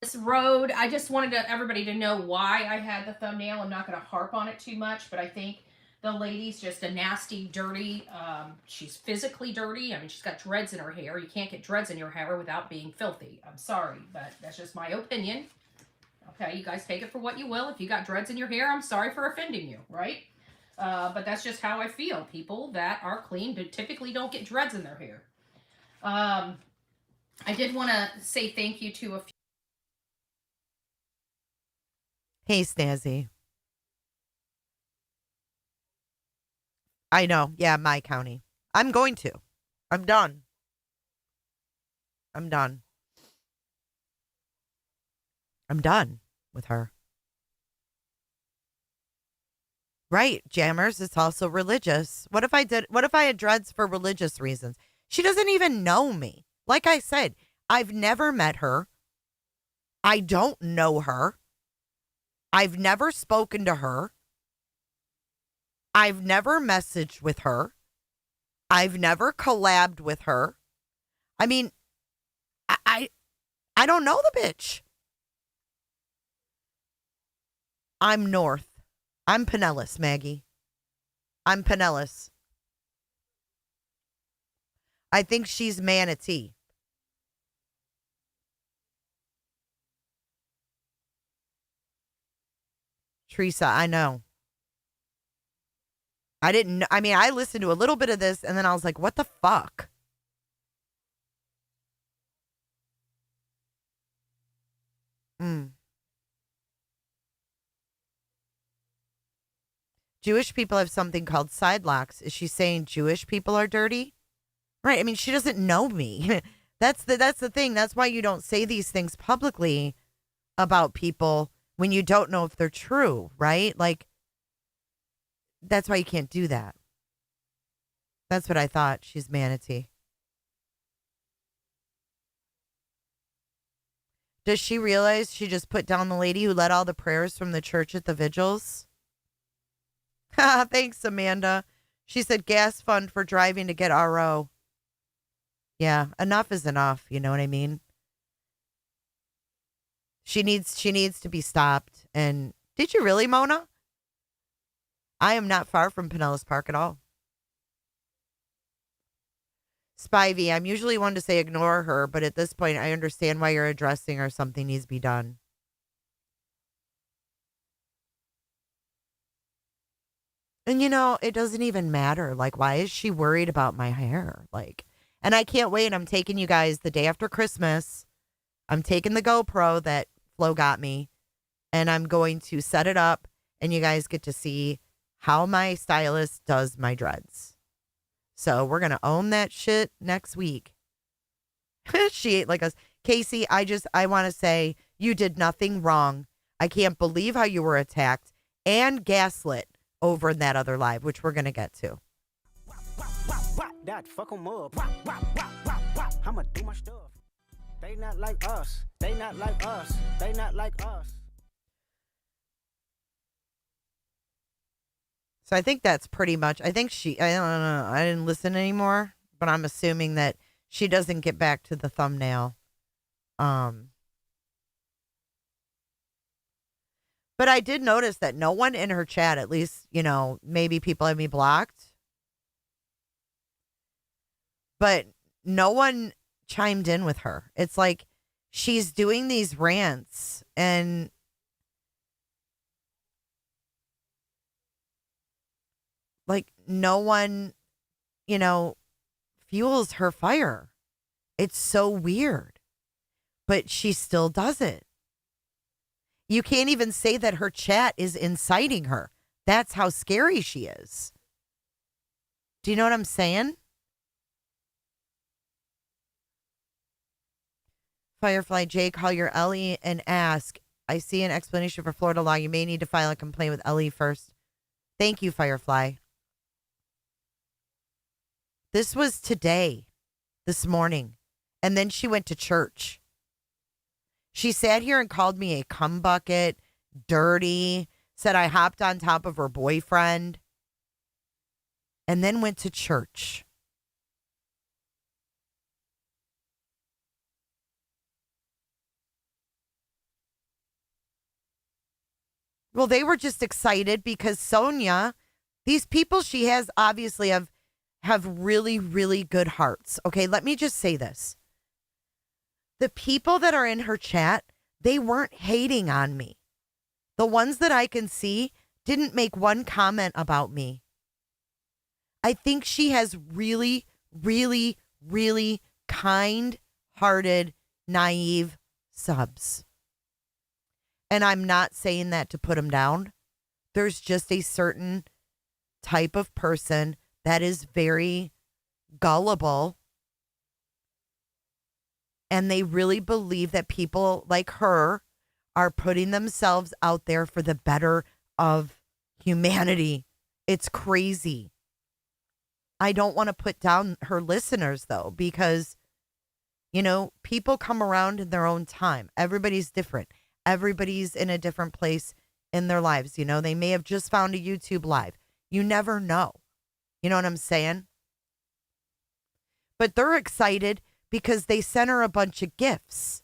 This road, I just wanted everybody to know why I had the thumbnail. I'm not going to harp on it too much, but I think the lady's just a nasty, dirty. She's physically dirty. I mean, she's got dreads in her hair. You can't get dreads in your hair without being filthy. I'm sorry, but that's just my opinion. Okay, you guys take it for what you will. If you got dreads in your hair, I'm sorry for offending you, right? But that's just how I feel. People that are clean typically don't get dreads in their hair. I did want to say thank you to a few. Hey, Snazzy. I know. Yeah, my county. I'm going to. I'm done. I'm done. I'm done with her. Right, Jammers. It's also religious. What if I had dreads for religious reasons? She doesn't even know me. Like I said, I've never met her. I don't know her. I've never spoken to her. I've never messaged with her. I've never collabed with her. I mean, I don't know the bitch. I'm North. I'm Pinellas, Maggie. I'm Pinellas. I think she's Manatee. Teresa, I know. I didn't know. I mean, I listened to a little bit of this and then I was like, what the fuck? Jewish people have something called side locks. Is she saying Jewish people are dirty? Right. I mean, she doesn't know me. That's the thing. That's why you don't say these things publicly about people when you don't know if they're true, right? Like, that's why you can't do that. That's what I thought. She's Manatee. Does she realize she just put down the lady who led all the prayers from the church at the vigils? Thanks, Amanda. She said gas fund for driving to get RO. Yeah, enough is enough. You know what I mean? She needs to be stopped. And did you really, Mona? I am not far from Pinellas Park at all. Spivey, I'm usually one to say ignore her, but at this point, I understand why you're addressing her. Something needs to be done. And you know, it doesn't even matter. Like, why is she worried about my hair? Like, and I can't wait. I'm taking you guys the day after Christmas. I'm taking the GoPro that Flo got me, and I'm going to set it up, and you guys get to see how my stylist does my dreads. So we're going to own that shit next week. She ate like us. Kasey, I want to say you did nothing wrong. I can't believe how you were attacked and gaslit over in that other live, which we're going to get to. That fuck 'em up. I'ma do my stuff. They not like us. They not like us. They not like us. So I think that's pretty much, I think I don't know, I didn't listen anymore, but I'm assuming that she doesn't get back to the thumbnail. But I did notice that no one in her chat, at least, you know, maybe people have me blocked, but no one chimed in with her. It's like she's doing these rants and like no one, you know, fuels her fire. It's so weird. But she still does it. You can't even say that her chat is inciting her. That's how scary she is. Do you know what I'm saying? Firefly J, call your Ellie and ask. I see an explanation for Florida law. You may need to file a complaint with Ellie first. Thank you, Firefly. This was today, this morning. And then she went to church. She sat here and called me a cum bucket, dirty, said I hopped on top of her boyfriend, and then went to church. Well, they were just excited because Sonia, these people she has obviously have really, really good hearts. Okay, let me just say this. The people that are in her chat, they weren't hating on me. The ones that I can see didn't make one comment about me. I think she has really, really, really kind-hearted, naive subs. And I'm not saying that to put them down. There's just a certain type of person that is very gullible. And they really believe that people like her are putting themselves out there for the better of humanity. It's crazy. I don't want to put down her listeners, though, because, you know, people come around in their own time. Everybody's different. Everybody's in a different place in their lives. You know, they may have just found a YouTube live. You never know. You know what I'm saying? But they're excited because they sent her a bunch of gifts.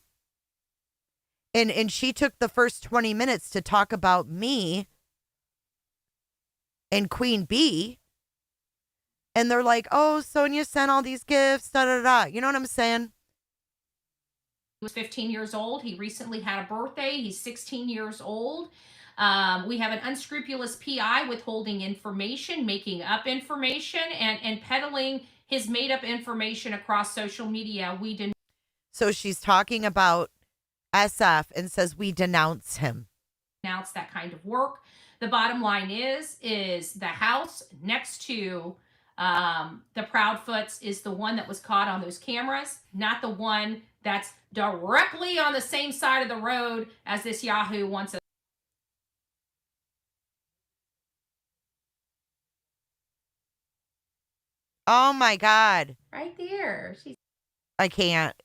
And she took the first 20 minutes to talk about me and Queen Bee. And they're like, oh, Sonia sent all these gifts, da da da. You know what I'm saying? He was 15 years old. He recently had a birthday. He's 16 years old. We have an unscrupulous PI withholding information, making up information, and peddling his made-up information across social media. So she's talking about SF and says we denounce him. Denounce that kind of work. The bottom line is the house next to the Proudfoots is the one that was caught on those cameras, not the one that's directly on the same side of the road as this Yahoo wants us. Oh my God. Right there. I can't.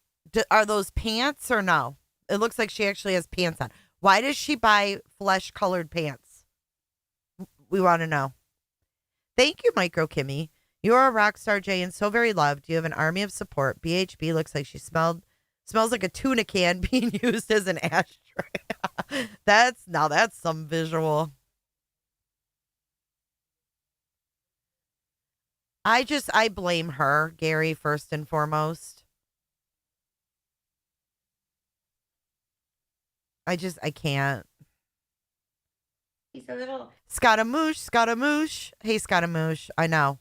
Are those pants or no? It looks like she actually has pants on. Why does she buy flesh-colored pants? We want to know. Thank you, Micro Kimmy. You are a rock star, Jay, and so very loved. You have an army of support. BHB looks like she smells like a tuna can being used as an ashtray. That's some visual. I blame her, Gary, first and foremost. I can't. He's a little Scaramouche. Hey, Scaramouche. I know.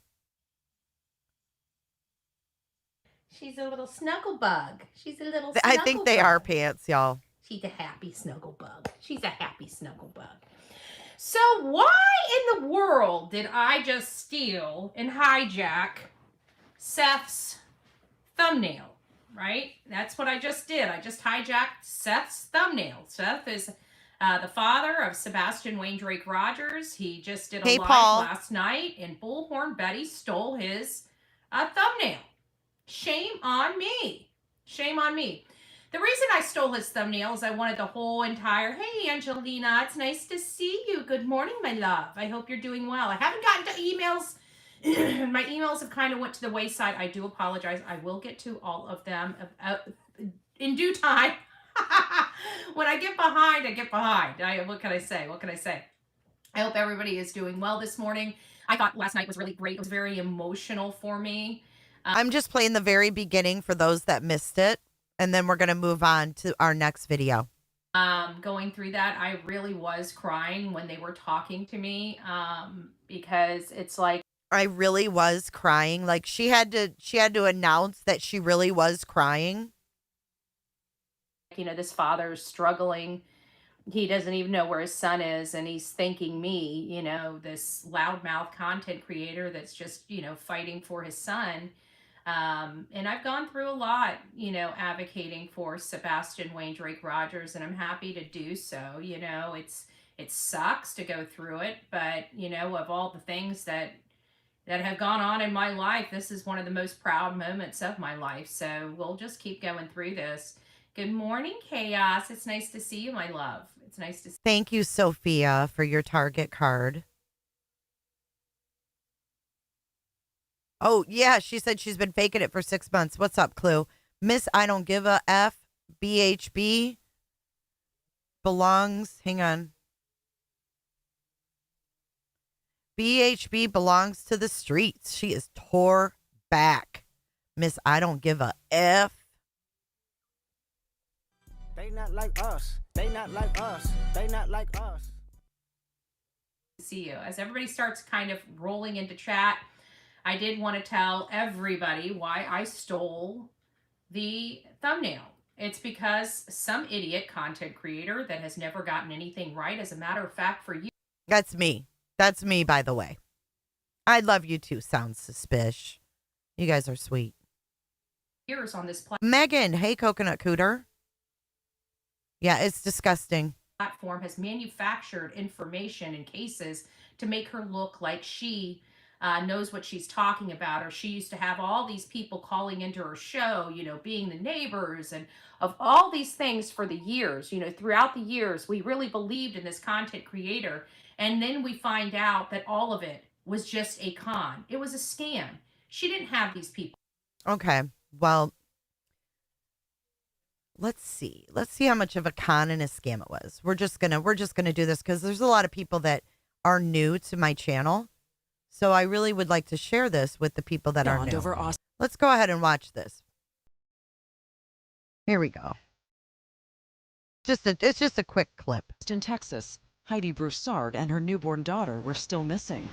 She's a little snuggle bug. I think they are pants, y'all. She's a happy snuggle bug. So why in the world did I just steal and hijack Seth's thumbnail, right? That's what I just did. I just hijacked Seth's thumbnail. Seth is the father of Sebastian Wayne Drake Rogers. He just did a live last night, and Bullhorn Betty stole his thumbnail. Shame on me. The reason I stole his thumbnail is I wanted the whole entire, hey, Angelina, it's nice to see you. Good morning, my love. I hope you're doing well. I haven't gotten to emails. My emails have kind of went to the wayside. I do apologize. I will get to all of them in due time. When I get behind, I get behind. What can I say? I hope everybody is doing well this morning. I thought last night was really great. It was very emotional for me. I'm just playing the very beginning for those that missed it. And then we're going to move on to our next video. Going through that, I really was crying when they were talking to me because it's like, I really was crying. Like she had to announce that she really was crying. This father's struggling. He doesn't even know where his son is, and he's thanking me, this loudmouth content creator that's just, fighting for his son. And I've gone through a lot, advocating for Sebastian Wayne Drake Rogers, and I'm happy to do so. It sucks to go through it, but of all the things that have gone on in my life, this is one of the most proud moments of my life. So we'll just keep going through this. Good morning, Chaos. It's nice to see you, my love. It's nice to see you. Thank you, Sophia, for your Target card. Oh, yeah, she said she's been faking it for 6 months. What's up, Clue? Miss I don't give a F, BHB belongs, hang on. BHB belongs to the streets. She is tore back. Miss I don't give a F. They not like us. They not like us. They not like us. See you. As everybody starts kind of rolling into chat, I did want to tell everybody why I stole the thumbnail. It's because some idiot content creator that has never gotten anything right, as a matter of fact, for you. That's me. That's me, by the way. I love you too, sounds suspicious. You guys are sweet. Years on this Megan, hey, Coconut Cooter. Yeah, it's disgusting. Platform has manufactured information and cases to make her look like she knows what she's talking about, or she used to have all these people calling into her show, being the neighbors and of all these things for the years, throughout the years, we really believed in this content creator. And then we find out that all of it was just a con. It was a scam. She didn't have these people. Okay, well, let's see. Let's see how much of a con and a scam it was. We're just gonna do this because there's a lot of people that are new to my channel. So I really would like to share this with the people that are new. Let's go ahead and watch this. Here we go. It's just a quick clip. In Texas, Heidi Broussard and her newborn daughter were still missing.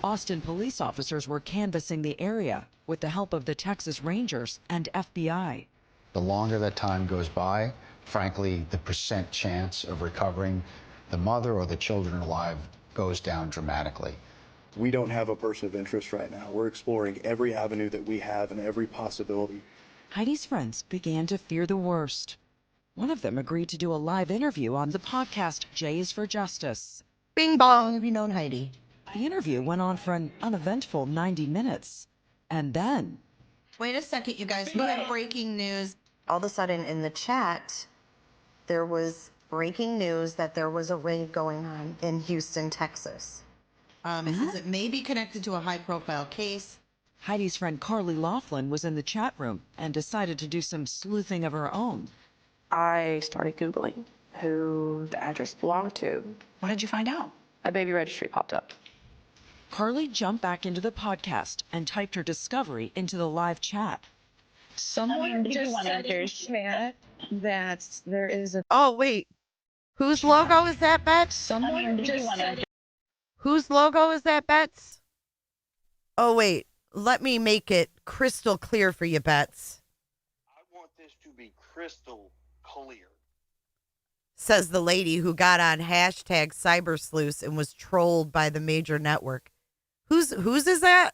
Austin police officers were canvassing the area with the help of the Texas Rangers and FBI. The longer that time goes by, frankly, the percent chance of recovering the mother or the children alive goes down dramatically. We don't have a person of interest right now. We're exploring every avenue that we have and every possibility. Heidi's friends began to fear the worst. One of them agreed to do a live interview on the podcast Jays for Justice. Bing bong, have you known Heidi? The interview went on for an uneventful 90 minutes. And then... Wait a second, you guys. We have breaking news. All of a sudden in the chat, there was breaking news that there was a raid going on in Houston, Texas. It says it may be connected to a high-profile case. Heidi's friend Carly Laughlin was in the chat room and decided to do some sleuthing of her own. I started Googling who the address belonged to. What did you find out? A baby registry popped up. Carly jumped back into the podcast and typed her discovery into the live chat. Someone just said in the chat that there is a... Oh, wait. Whose logo is that, Bets? Someone just said... Whose logo is that, Bets? Oh, wait. Let me make it crystal clear for you, Bets. I want this to be crystal clear. Says the lady who got on hashtag cybersleuths and was trolled by the major network. Whose is that?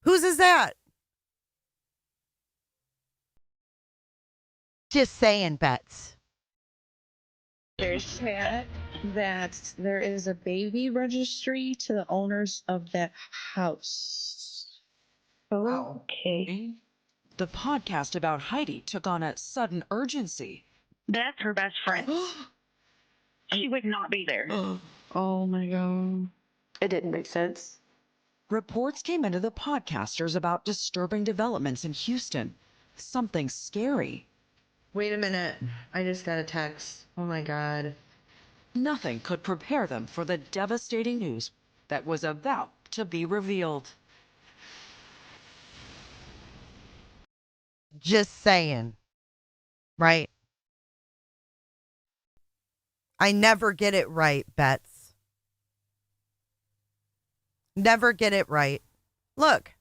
Whose is that? Just saying, Bets. There's chat that there is a baby registry to the owners of that house. Okay. The podcast about Heidi took on a sudden urgency. That's her best friend. She would not be there. Oh my god. It didn't make sense. Reports came into the podcasters about disturbing developments in Houston. Something scary. Wait a minute. I just got a text. Oh my god. Nothing could prepare them for the devastating news that was about to be revealed. Just saying. Right? I never get it right, Bets. Never get it right. Look.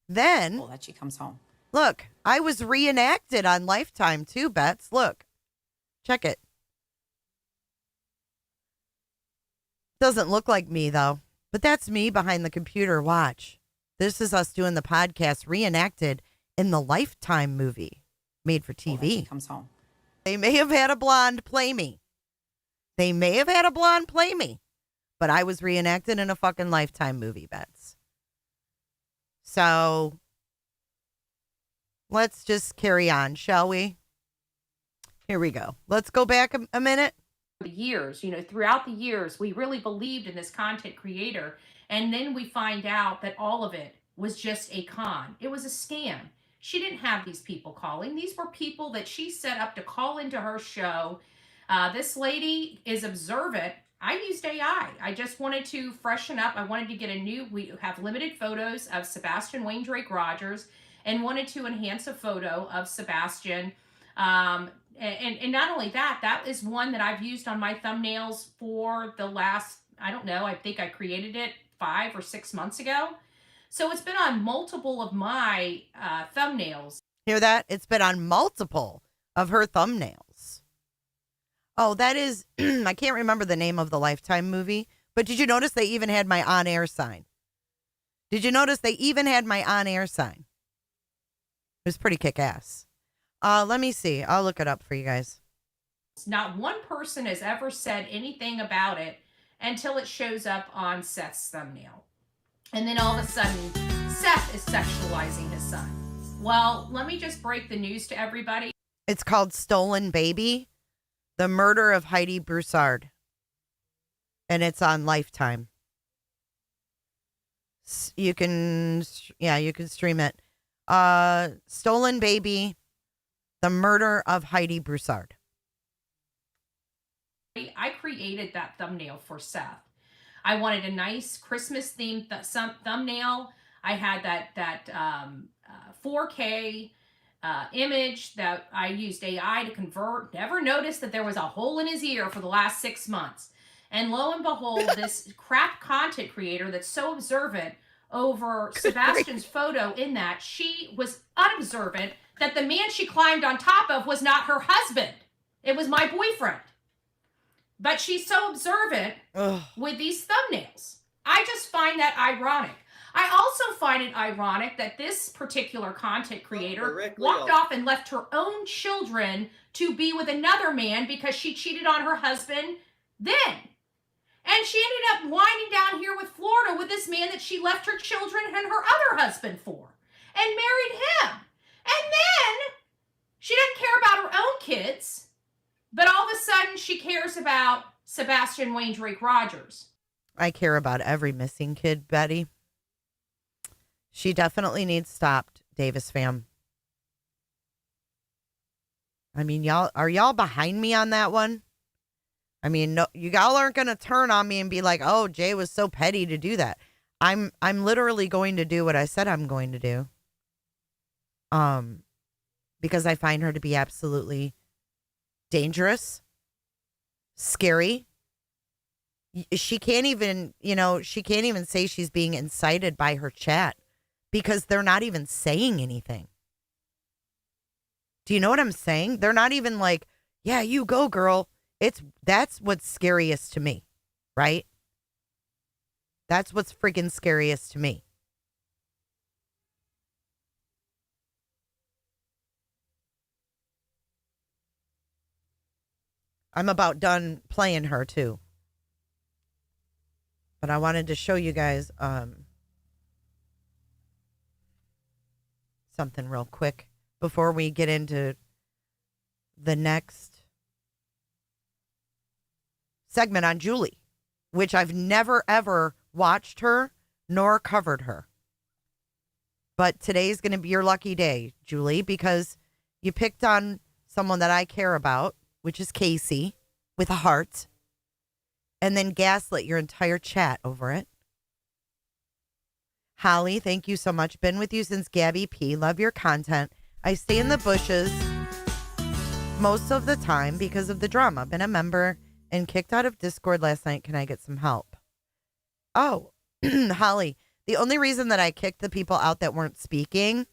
Then. That she comes home. Look. I was reenacted on Lifetime too, Bets. Look. Check it. Doesn't look like me, though. But that's me behind the computer. Watch. This is us doing the podcast reenacted in the Lifetime movie made for TV. She comes home. They may have had a blonde play me. But I was reenacted in a fucking Lifetime movie, Bets. So let's just carry on, shall we? Here we go. Let's go back a minute. The years, throughout the years, we really believed in this content creator. And then we find out that all of it was just a con. It was a scam. She didn't have these people calling. These were people that she set up to call into her show. This lady is observant. I used AI. I just wanted to freshen up. I wanted to we have limited photos of Sebastian Wayne Drake Rogers and wanted to enhance a photo of Sebastian. And not only that, that is one that I've used on my thumbnails for the last, I don't know, I think I created it 5 or 6 months ago. So it's been on multiple of my thumbnails. Hear that? It's been on multiple of her thumbnails. Oh, that is, I can't remember the name of the Lifetime movie, but did you notice they even had my on-air sign? It was pretty kick-ass. Let me see. I'll look it up for you guys. Not one person has ever said anything about it until it shows up on Seth's thumbnail. And then all of a sudden, Seth is sexualizing his son. Well, let me just break the news to everybody. It's called Stolen Baby, The Murder of Heidi Broussard. And it's on Lifetime. You can stream it. Stolen Baby, The Murder of Heidi Broussard. I created that thumbnail for Seth. I wanted a nice Christmas themed thumbnail. I had that 4K image that I used AI to convert. Never noticed that there was a hole in his ear for the last 6 months. And lo and behold, this crap content creator that's so observant over Sebastian's photo in that, she was unobservant that the man she climbed on top of was not her husband. It was my boyfriend. But she's so observant with these thumbnails. I just find that ironic. I also find it ironic that this particular content creator walked off and left her own children to be with another man because she cheated on her husband then. And she ended up winding down here with Florida with this man that she left her children and her other husband for and married him. And then she doesn't care about her own kids. But all of a sudden, she cares about Sebastian Wayne Drake Rogers. I care about every missing kid, Betty. She definitely needs stopped, Davis fam. I mean, are y'all behind me on that one? I mean, no, y'all aren't going to turn on me and be like, oh, Jay was so petty to do that. I'm literally going to do what I said I'm going to do. Because I find her to be absolutely dangerous, scary. She can't even say she's being incited by her chat because they're not even saying anything. Do you know what I'm saying? They're not even like, yeah, you go, girl. That's what's scariest to me, right? That's what's freaking scariest to me. I'm about done playing her too. But I wanted to show you guys something real quick before we get into the next segment on Julie, which I've never ever watched her nor covered her. But today's going to be your lucky day, Julie, because you picked on someone that I care about, which is Kasey, with a heart, and then gaslit your entire chat over it. Holly, thank you so much. Been with you since Gabby P. Love your content. I stay in the bushes most of the time because of the drama. Been a member and kicked out of Discord last night. Can I get some help? Oh, Holly, the only reason that I kicked the people out that weren't speaking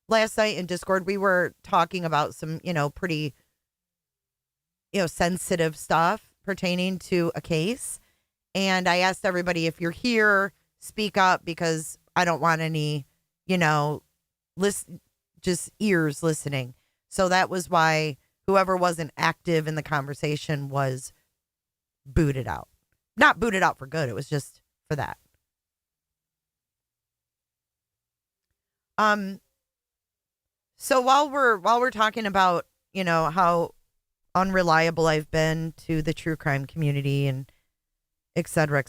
last night in Discord, we were talking about some, pretty, sensitive stuff pertaining to a case. And I asked everybody, if you're here, speak up, because I don't want any, just ears listening. So that was why whoever wasn't active in the conversation was booted out. Not booted out for good. It was just for that. So while we're talking about, how unreliable I've been to the true crime community and et cetera,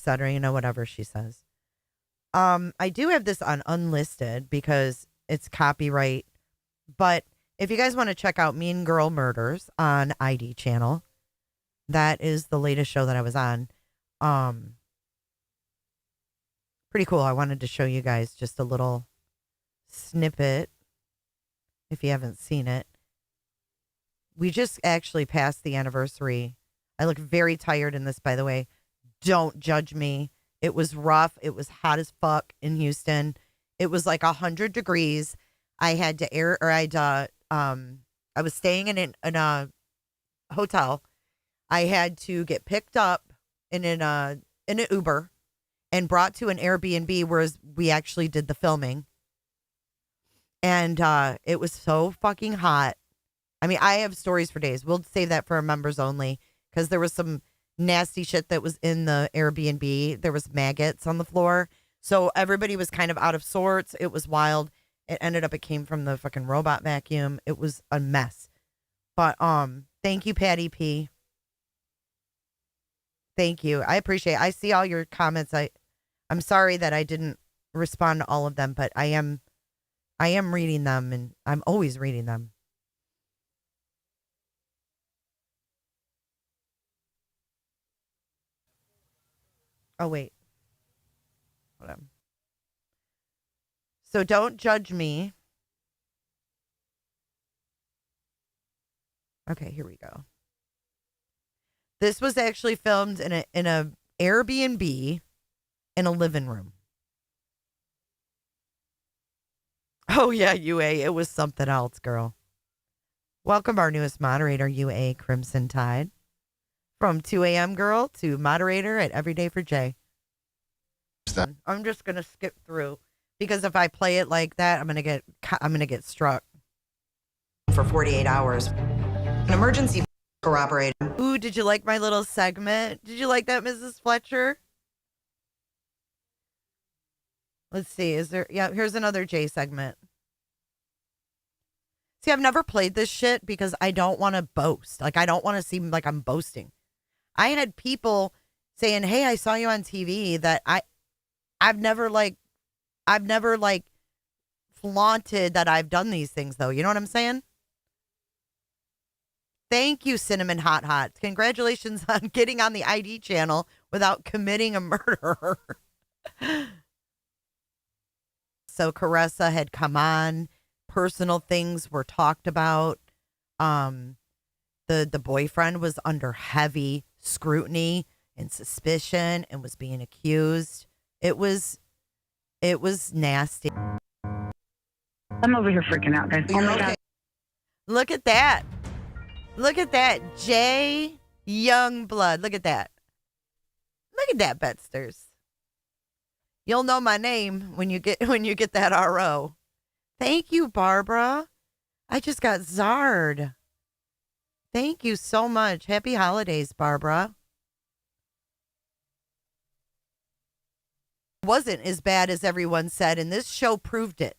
whatever she says. I do have this on unlisted because it's copyright, but if you guys want to check out Mean Girl Murders on ID channel, that is the latest show that I was on. Pretty cool. I wanted to show you guys just a little snippet if you haven't seen it. We just actually passed the anniversary. I look very tired in this, by the way. Don't judge me. It was rough. It was hot as fuck in Houston. It was like 100 degrees. I had to I was staying in a hotel. I had to get picked up in an Uber and brought to an Airbnb where we actually did the filming. And it was so fucking hot. I mean, I have stories for days. We'll save that for our members only, because there was some nasty shit that was in the Airbnb. There was maggots on the floor. So everybody was kind of out of sorts. It was wild. It came from the fucking robot vacuum. It was a mess. But thank you, Patty P. Thank you. I appreciate it. I see all your comments. I'm sorry that I didn't respond to all of them, but I am reading them, and I'm always reading them. Oh, wait. Hold on. So don't judge me. Okay, here we go. This was actually filmed in a Airbnb in a living room. Oh, yeah, UA. It was something else, girl. Welcome our newest moderator, UA Crimson Tide. From 2 a.m. girl to moderator at Everyday for Jay. I'm just going to skip through, because if I play it like that, I'm going to get struck. For 48 hours. An emergency corroborated. Ooh, did you like my little segment? Did you like that, Mrs. Fletcher? Let's see. Here's another Jay segment. See, I've never played this shit because I don't want to boast. Like, I don't want to seem like I'm boasting. I had people saying, "Hey, I saw you on TV," that I've never flaunted that I've done these things, though. You know what I'm saying? Thank you, Cinnamon Hot Hot. Congratulations on getting on the ID channel without committing a murder. So Caressa had come on. Personal things were talked about. The boyfriend was under heavy scrutiny and suspicion and was being accused. It was nasty. I'm over here freaking out, guys. Oh my God. Look at that. Look at that. Jay Youngblood. Look at that. Look at that, Betsters. You'll know my name when you get that RO. Thank you, Barbara. I just got Zard. Thank you so much. Happy holidays, Barbara. It wasn't as bad as everyone said, and this show proved it.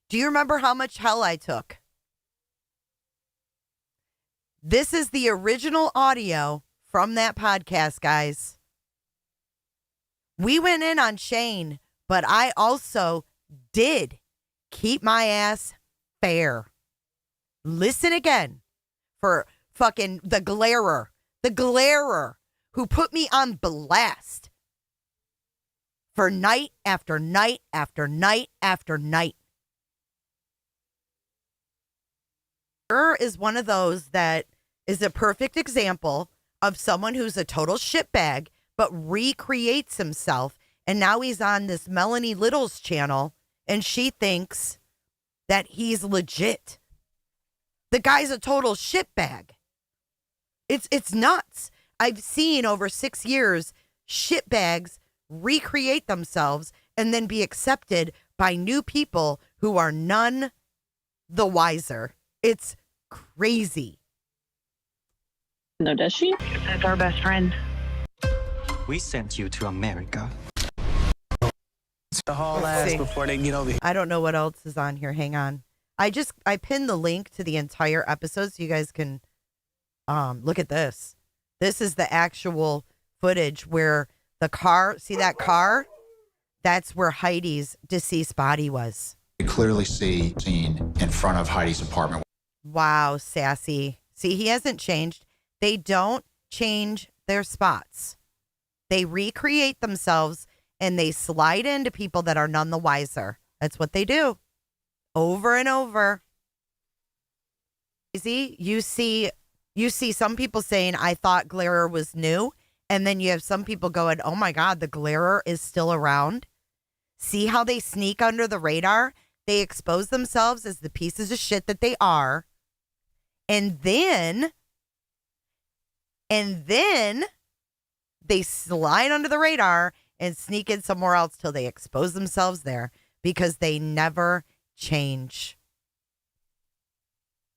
Do you remember how much hell I took? This is the original audio from that podcast, guys. We went in on Shane, but I also did keep my ass fair. Listen again for fucking the glarer who put me on blast for night after night after night after night. Her is one of those that is a perfect example of someone who's a total shitbag, but recreates himself And now he's on this Melanie Little's channel, and she thinks that he's legit. The guy's a total shitbag. It's nuts. I've seen over 6 years shitbags recreate themselves and then be accepted by new people who are none the wiser. It's crazy. No, does she? That's our best friend. We sent you to America. The whole ass before they get over here. I don't know what else is on here. Hang on. I pinned the link to the entire episode so you guys can look at this. This is the actual footage where the car, see that car? That's where Heidi's deceased body was. You clearly see scene in front of Heidi's apartment. Wow, sassy. See, he hasn't changed. They don't change their spots. They recreate themselves and they slide into people that are none the wiser. That's what they do. Over and over. You see some people saying, I thought Glare was new. And then you have some people going, oh my God, the Glare is still around. See how they sneak under the radar? They expose themselves as the pieces of shit that they are. And then they slide under the radar and sneak in somewhere else till they expose themselves there because they never change.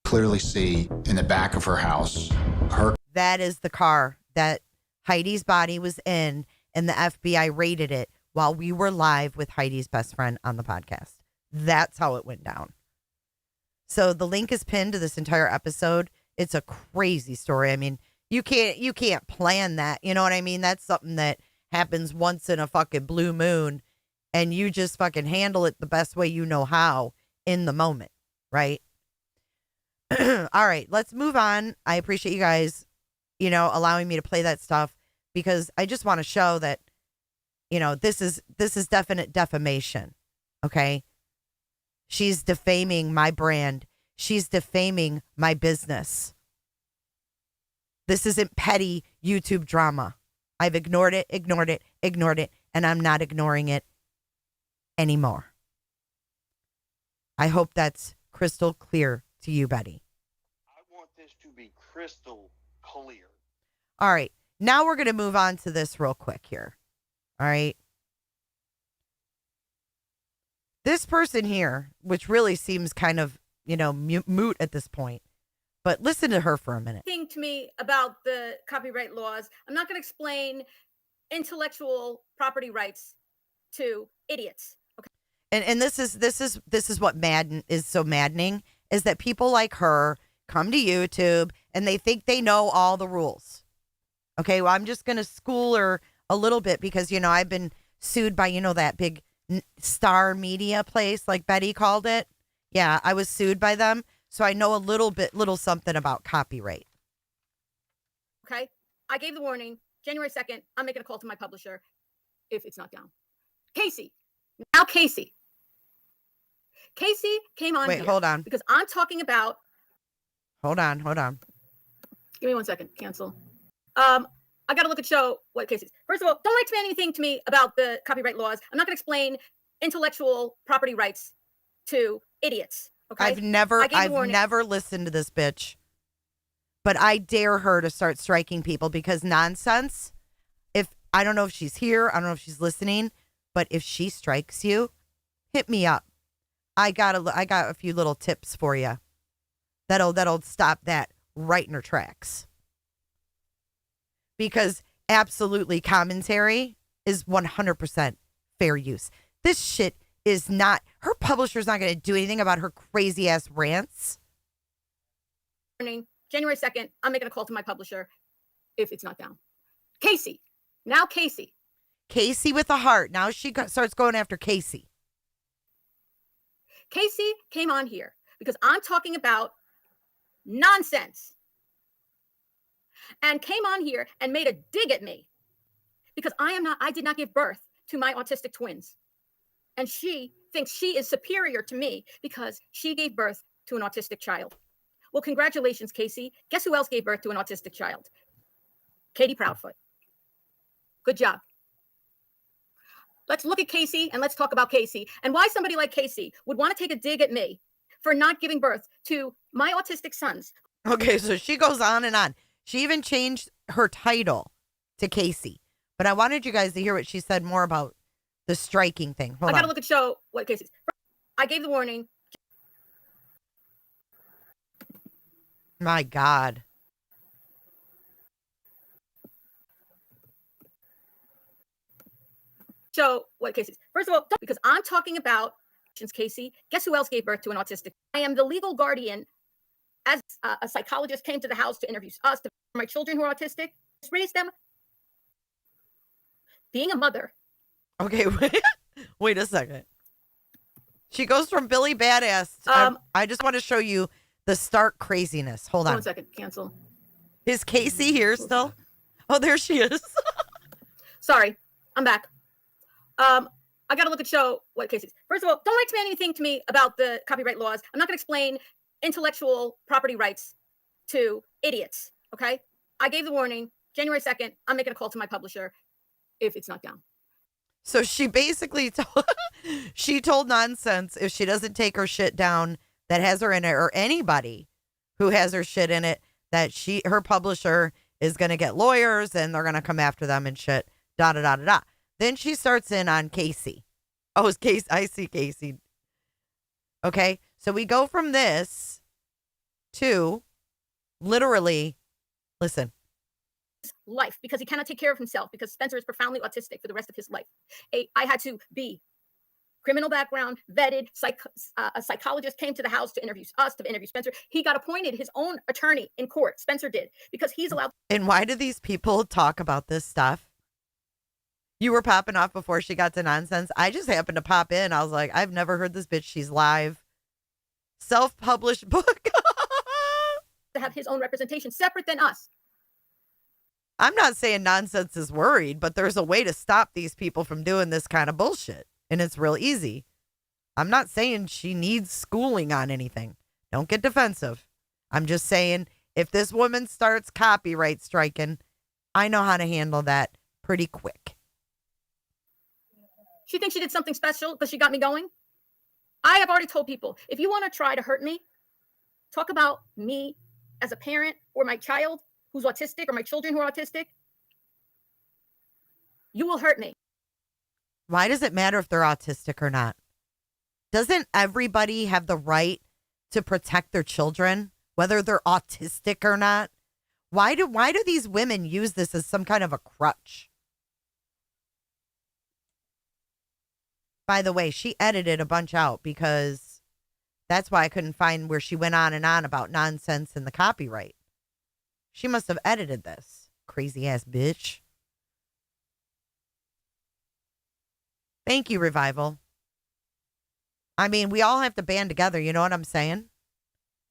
Clearly see in the back of her house, that is the car that Heidi's body was in, and the FBI raided it while we were live with Heidi's best friend on the podcast. That's how it went down. So the link is pinned to this entire episode. It's a crazy story. I mean, you can't plan that. You know what I mean? That's something that happens once in a fucking blue moon, and you just fucking handle it the best way you know how in the moment, right? All right, let's move on. I appreciate you guys, allowing me to play that stuff because I just want to show that, this is definite defamation. Okay. She's defaming my brand. She's defaming my business. This isn't petty YouTube drama. I've ignored it, and I'm not ignoring it anymore. I hope that's crystal clear to you, Betty. I want this to be crystal clear. All right. Now we're going to move on to this real quick here. All right. This person here, which really seems kind of, moot at this point, but listen to her for a minute. Thing to me about the copyright laws. I'm not going to explain intellectual property rights to idiots. Okay. And this is what is so maddening is that people like her come to YouTube and they think they know all the rules. Okay, well, I'm just going to school her a little bit because, I've been sued by, that big Star Media place like Betty called it. Yeah, I was sued by them. So I know a little something about copyright. Okay, I gave the warning. January 2nd, I'm making a call to my publisher if it's not down. Kasey. Now Kasey. Kasey came on. Wait, hold on. Because I'm talking about. Hold on. Give me 1 second. Cancel. I got to look at show what Kasey's. First of all, don't explain anything to me about the copyright laws. I'm not going to explain intellectual property rights to idiots. Okay. I've never listened to this bitch, but I dare her to start striking people because nonsense. I don't know if she's here, I don't know if she's listening, but if she strikes you, hit me up. I got a few little tips for you. That'll stop that right in her tracks. Because absolutely commentary is 100% fair use. This shit is not, her publisher's not going to do anything about her crazy ass rants. January 2nd, I'm making a call to my publisher if it's not down. Kasey. Now Kasey. Kasey with a heart. Now she starts going after Kasey. Kasey came on here because I'm talking about nonsense. And came on here and made a dig at me because I did not give birth to my autistic twins. And she thinks she is superior to me because she gave birth to an autistic child. Well, congratulations, Kasey. Guess who else gave birth to an autistic child? Katie Proudfoot. Good job. let's look at Kasey and let's talk about Kasey and why somebody like Kasey would want to take a dig at me for not giving birth to my autistic sons. Okay, so she goes on and on. She even changed her title to Kasey. But I wanted you guys to hear what she said more about the striking thing. Hold I got to on. look at show what Kasey's. I gave the warning. My God. Show what Kasey's. First of all, because I'm talking about Kasey. Guess who else gave birth to an autistic? I am the legal guardian. As a psychologist came to the house to interview us, to my children who are autistic, raise them. Being a mother. Okay, wait a second. She goes from Billy Badass. I just want to show you the stark craziness. Hold on. 1 second. Cancel. Is Kasey here still? Oh, there she is. Sorry. I'm back. I got to look at show what Kasey's. First of all, don't explain anything to me about the copyright laws. I'm not going to explain intellectual property rights to idiots. Okay. I gave the warning January 2nd. I'm making a call to my publisher if it's not down. So she basically she told Nonsense if she doesn't take her shit down that has her in it, or anybody who has her shit in it, that her publisher is going to get lawyers and they're going to come after them and shit. Da da da da da. Then she starts in on Kasey. Oh, it's Kasey. I see Kasey. Okay, so we go from this to literally, listen. Life, because he cannot take care of himself, because Spencer is profoundly autistic for the rest of his life. I had to be criminal background, vetted, a psychologist came to the house to interview us, to interview Spencer. He got appointed his own attorney in court. Spencer did, because he's allowed. And why do these people talk about this stuff? You were popping off before she got to Nonsense. I just happened to pop in. I was like, I've never heard this bitch. She's live. Self-published book. To have his own representation separate than us. I'm not saying Nonsense is worried, but there's a way to stop these people from doing this kind of bullshit. And it's real easy. I'm not saying she needs schooling on anything. Don't get defensive. I'm just saying if this woman starts copyright striking, I know how to handle that pretty quick. She thinks she did something special because she got me going. I have already told people, if you want to try to hurt me, talk about me as a parent or my child who's autistic or my children who are autistic, you will hurt me. Why does it matter if they're autistic or not? Doesn't everybody have the right to protect their children, whether they're autistic or not? Why do these women use this as some kind of a crutch? By the way, she edited a bunch out because that's why I couldn't find where she went on and on about Nonsense and the copyright. She must have edited this. Crazy ass bitch. Thank you, Revival. I mean, we all have to band together. You know what I'm saying?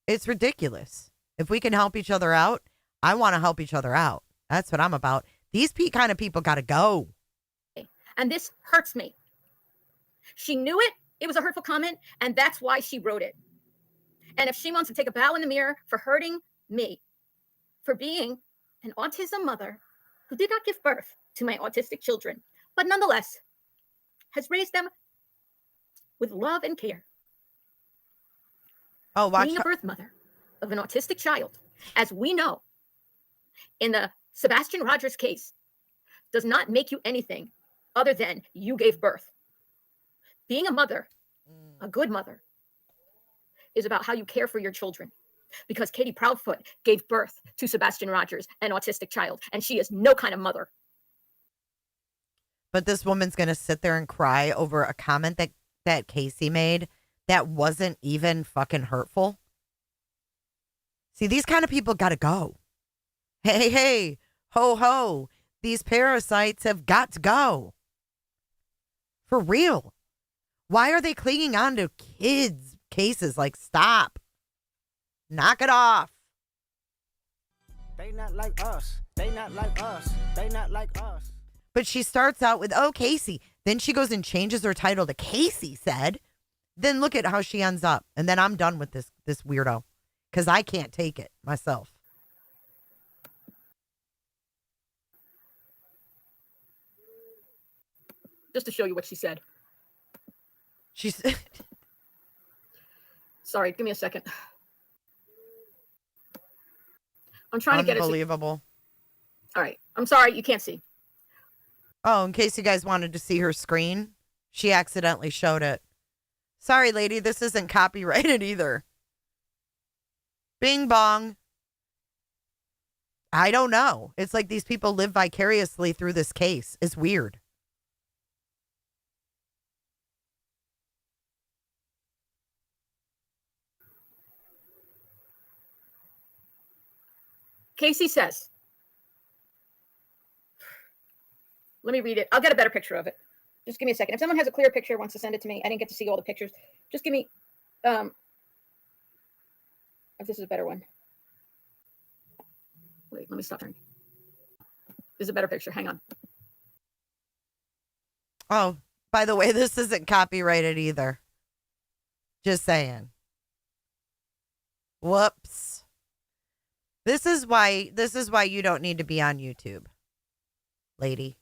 It's ridiculous. If we can help each other out, I want to help each other out. That's what I'm about. These kind of people got to go. And this hurts me. She knew it. It was a hurtful comment. And that's why she wrote it. And if she wants to take a bow in the mirror for hurting me, for being an autism mother who did not give birth to my autistic children, but nonetheless has raised them with love and care. Oh, watch. Being a birth mother of an autistic child, as we know, in the Sebastian Rogers case, does not make you anything other than you gave birth. Being a mother, a good mother, is about how you care for your children. Because Katie Proudfoot gave birth to Sebastian Rogers, an autistic child, and she is no kind of mother. But this woman's going to sit there and cry over a comment that Kasey made that wasn't even fucking hurtful. See, these kind of people got to go. Hey, ho, ho. These parasites have got to go. For real. Why are they clinging on to kids' cases? Like, stop. Knock it off. They not like us. They not like us. They not like us. But she starts out with, oh, Kasey. Then she goes and changes her title to Kasey Said. Then look at how she ends up. And then I'm done with this weirdo. Because I can't take it myself. just to show you what she said. She's sorry. Give me a second. I'm trying to get it. Unbelievable. All right. I'm sorry. You can't see. Oh, in case you guys wanted to see her screen, she accidentally showed it. Sorry, lady, this isn't copyrighted either. Bing bong. I don't know. It's like these people live vicariously through this case. It's weird. Kasey says, let me read it. I'll get a better picture of it. Just give me a second. If someone has a clear picture, wants to send it to me, I didn't get to see all the pictures. Just give me, if this is a better one. Wait, let me stop. This is a better picture. Hang on. Oh, by the way, this isn't copyrighted either. Just saying. Whoops. This is why you don't need to be on YouTube, lady.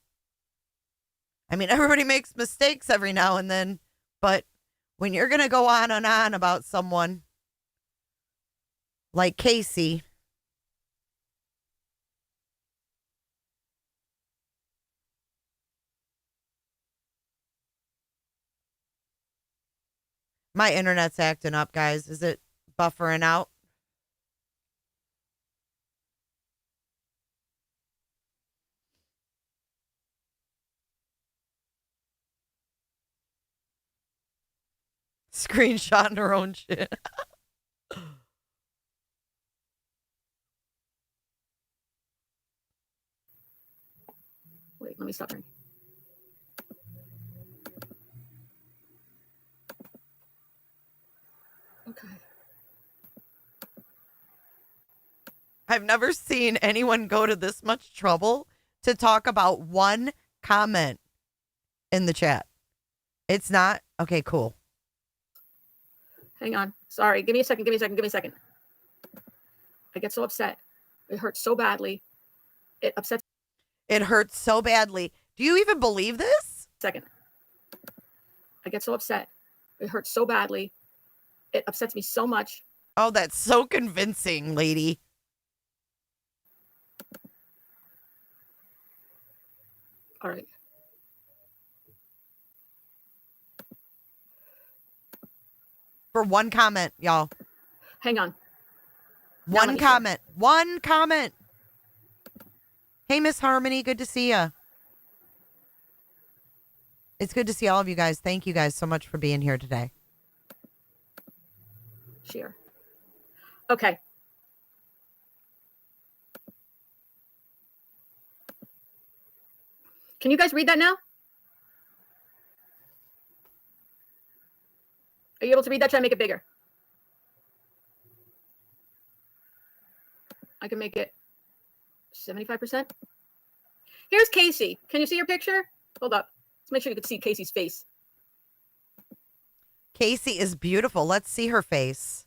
I mean, everybody makes mistakes every now and then, but when you're going to go on and on about someone like Kasey, my internet's acting up, guys. Is it buffering out? Screenshotting her own shit. Wait, let me stop her. Okay. I've never seen anyone go to this much trouble to talk about one comment in the chat. It's not. Okay, cool. Hang on. Sorry. Give me a second. Give me a second. Give me a second. I get so upset. It hurts so badly. It upsets. It hurts so badly. Do you even believe this? Second. I get so upset. It hurts so badly. It upsets me so much. Oh, that's so convincing, lady. All right. For one comment, y'all. Hang on. One comment. One comment. Hey, Miss Harmony. Good to see you. It's good to see all of you guys. Thank you guys so much for being here today. Share. Okay. Can you guys read that now? Are you able to read that? Try to make it bigger. I can make it 75%. Here's Kasey. Can you see her picture? Hold up. Let's make sure you can see Kasey's face. Kasey is beautiful. Let's see her face.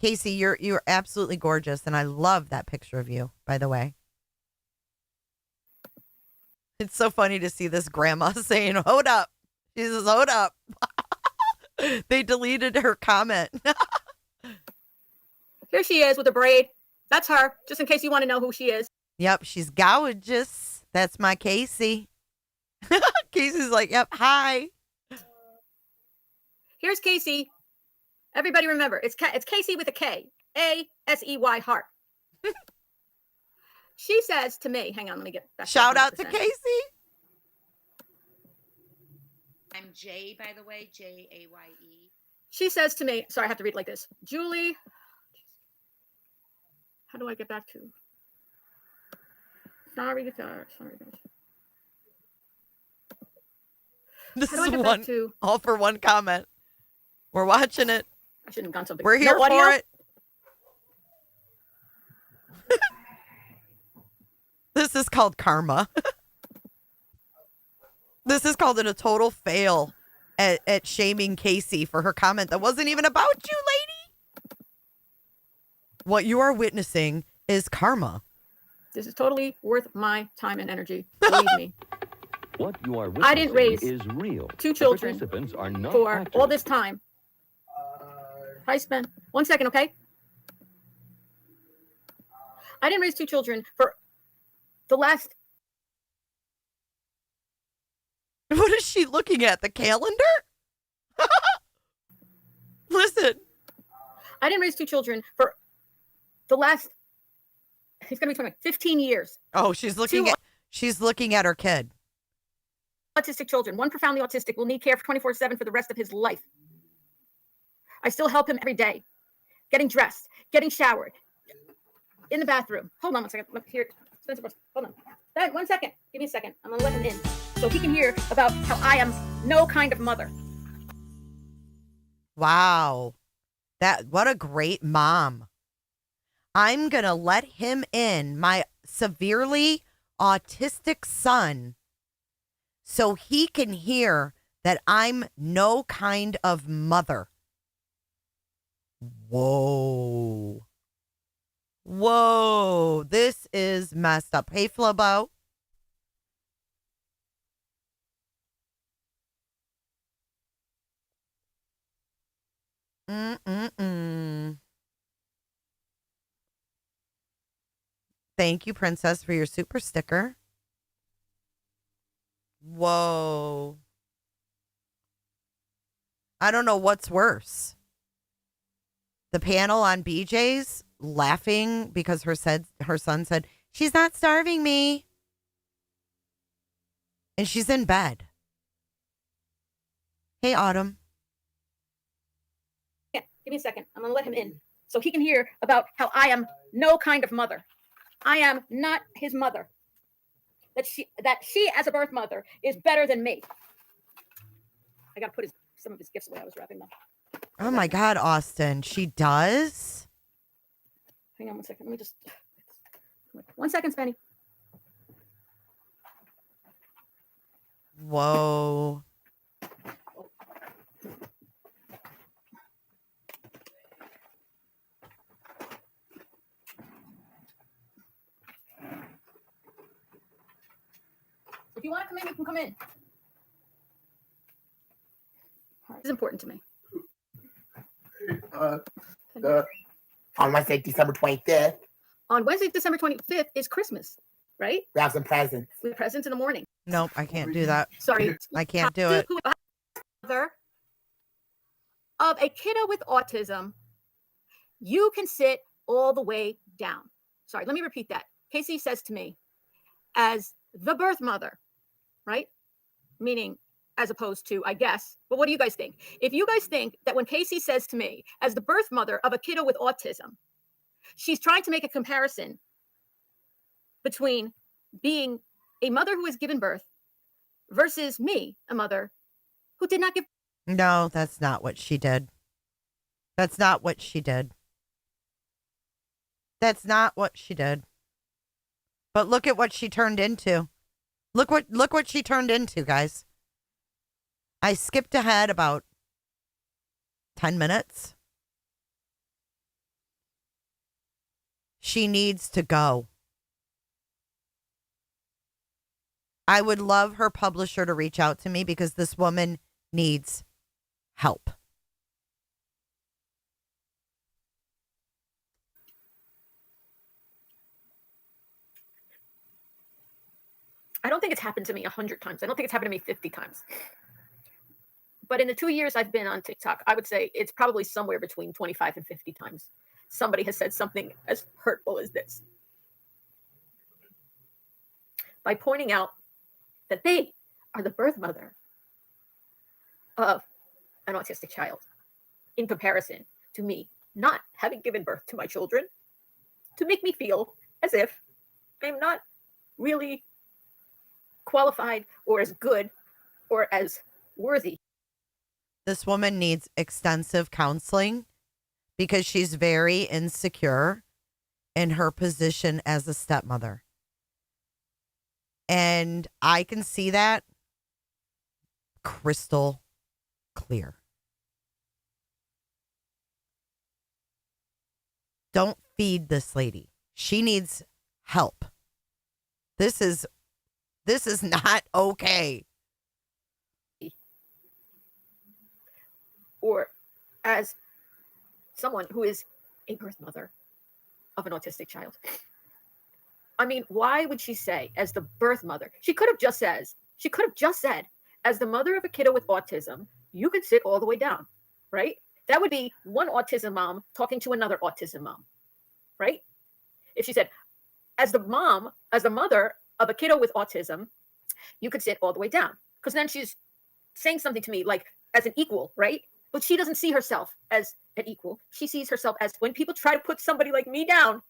Kasey, you're absolutely gorgeous, and I love that picture of you, by the way. It's so funny to see this grandma saying, hold up. She says, hold up. They deleted her comment. Here she is with a braid. That's her, just in case you want to know who she is. Yep, she's gorgeous. That's my Kasey. Kasey's like, yep, hi. Here's Kasey. Everybody remember, it's Kasey with a K. A-S-E-Y, heart. She says to me, hang on, let me get back. Shout out to Kasey. I'm Jay, by the way, J-A-Y-E. She says to me, sorry, I have to read it like this. Julie, how do I get back to? Sorry, guys. This is one, all for one comment. We're watching it. I shouldn't have gone so big. We're here for it. This is called karma. This is called a total fail at shaming Kasey for her comment that wasn't even about you, lady. What you are witnessing is karma. This is totally worth my time and energy. Believe me. What you are I didn't raise is real. 2 children Participants are not for actors. all this time. Hi, Spen. 1 second, okay? I didn't raise 2 children for the last. What is she looking at? The calendar? Listen. I didn't raise 2 children for the last. He's gonna be 20, 15 years. Oh, she's looking at her kid. Autistic children. One profoundly autistic will need care for 24/7 for the rest of his life. I still help him every day. Getting dressed, getting showered, in the bathroom. Hold on 1 second. Look here. Spencer, hold on. Dad, 1 second. Give me a second. I'm gonna let him in so he can hear about how I am no kind of mother. Wow. What a great mom. I'm going to let him in, my severely autistic son, so he can hear that I'm no kind of mother. Whoa. Whoa. This is messed up. Hey, Flobo. Thank you, Princess, for your super sticker. Whoa. I don't know what's worse. The panel on BJ's laughing because her son said, she's not starving me. And she's in bed. Hey, Autumn. Yeah, give me a second. I'm going to let him in so he can hear about how I am no kind of mother. I am not his mother. That she as a birth mother is better than me. I got to put some of his gifts away. I was wrapping them. Oh my God, Austin. She does? Hang on 1 second. Let me just. 1 second, Spenny. Whoa. If you want to come in, you can come in. This is important to me. On Wednesday, December 25th. On Wednesday, December 25th is Christmas, right? We have some presents. We have presents in the morning. Nope, I can't do that. Sorry. I can't do it. Mother of a kiddo with autism, you can sit all the way down. Sorry, let me repeat that. Kasey says to me, as the birth mother, right? Meaning as opposed to, I guess. But what do you guys think? If you guys think that when Kasey says to me, as the birth mother of a kiddo with autism, she's trying to make a comparison between being a mother who has given birth versus me, a mother who did not give. No, that's not what she did. That's not what she did. That's not what she did. But look at what she turned into. Look what she turned into, guys. I skipped ahead about 10 minutes. She needs to go. I would love her publisher to reach out to me because this woman needs help. I don't think it's happened to me 100 times. I don't think it's happened to me 50 times. But in the 2 years I've been on TikTok, I would say it's probably somewhere between 25 and 50 times somebody has said something as hurtful as this. By pointing out that they are the birth mother of an autistic child in comparison to me not having given birth to my children, to make me feel as if I'm not really qualified or as good or as worthy. This woman needs extensive counseling because she's very insecure in her position as a stepmother. And I can see that crystal clear. Don't feed this lady. She needs help. This is This is not okay. Or as someone who is a birth mother of an autistic child. I mean, why would she say as the birth mother? She could have just said, as the mother of a kiddo with autism, you can sit all the way down, right? That would be one autism mom talking to another autism mom, right? If she said, as the mother of a kiddo with autism, you could sit all the way down. Because then she's saying something to me like as an equal, right? But she doesn't see herself as an equal. She sees herself as when people try to put somebody like me down.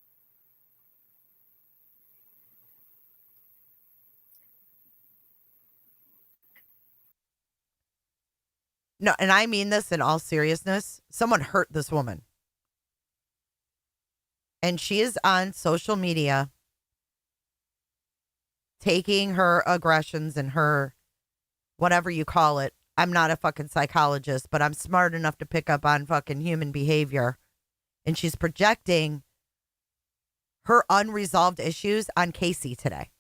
No, and I mean this in all seriousness. Someone hurt this woman. And she is on social media taking her aggressions and her, whatever you call it. I'm not a fucking psychologist, but I'm smart enough to pick up on fucking human behavior. And she's projecting her unresolved issues on Kasey today.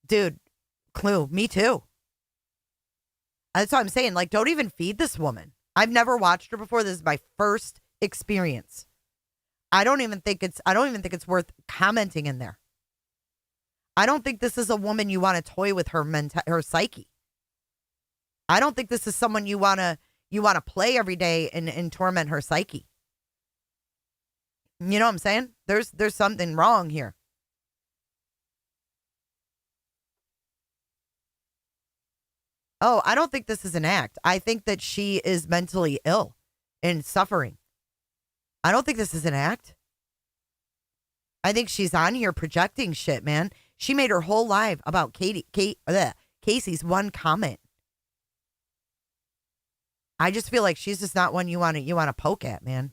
Dude, Clue, me too. That's what I'm saying. Like, don't even feed this woman. I've never watched her before. This is my first experience. I don't even think it's worth commenting in there. I don't think this is a woman you want to toy with her psyche. I don't think this is someone you want to play every day and torment her psyche. You know what I'm saying? There's something wrong here. Oh, I don't think this is an act. I think that she is mentally ill and suffering. I don't think this is an act. I think she's on here projecting shit, man. She made her whole life about Kasey's one comment. I just feel like she's just not one you want to poke at, man.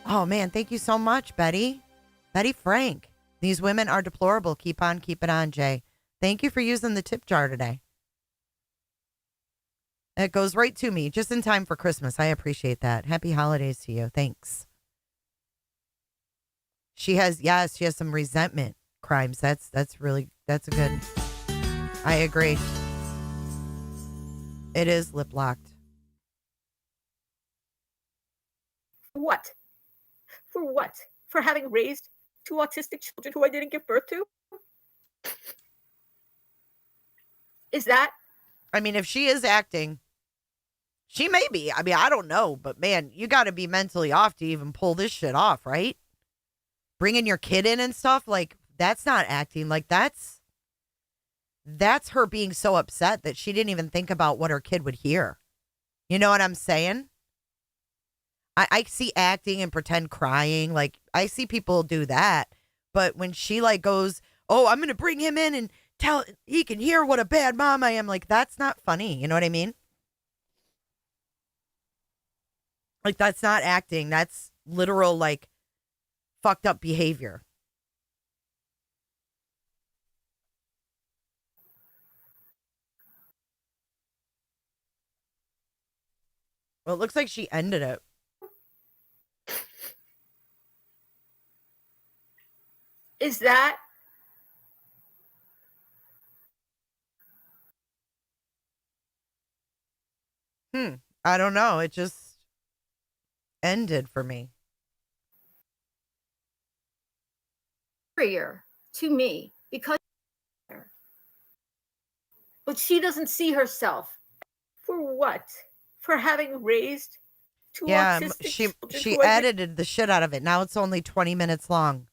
Oh man, thank you so much, Betty. Betty Frank. These women are deplorable. Keep on keeping on, Jay. Thank you for using the tip jar today. It goes right to me, just in time for Christmas. I appreciate that. Happy holidays to you. Thanks. She has some resentment crimes. That's a good. I agree. It is lip locked. What? For what? For having raised two autistic children who I didn't give birth to? Is that? I mean, if she is acting, she may be. I mean, I don't know, but man, you got to be mentally off to even pull this shit off, right? Bringing your kid in and stuff, like, that's not acting. Like, that's her being so upset that she didn't even think about what her kid would hear. You know what I'm saying? I see acting and pretend crying. Like, I see people do that. But when she, like, goes, oh, I'm going to bring him in and tell he can hear what a bad mom I am. Like, that's not funny. You know what I mean? Like, that's not acting. That's literal, like, fucked up behavior. Well, it looks like she ended it. Is that? I don't know. It just ended for me. Superior to me because, but she doesn't see herself. For what? For having raised two autistic children. She edited the shit out of it. Now it's only 20 minutes long.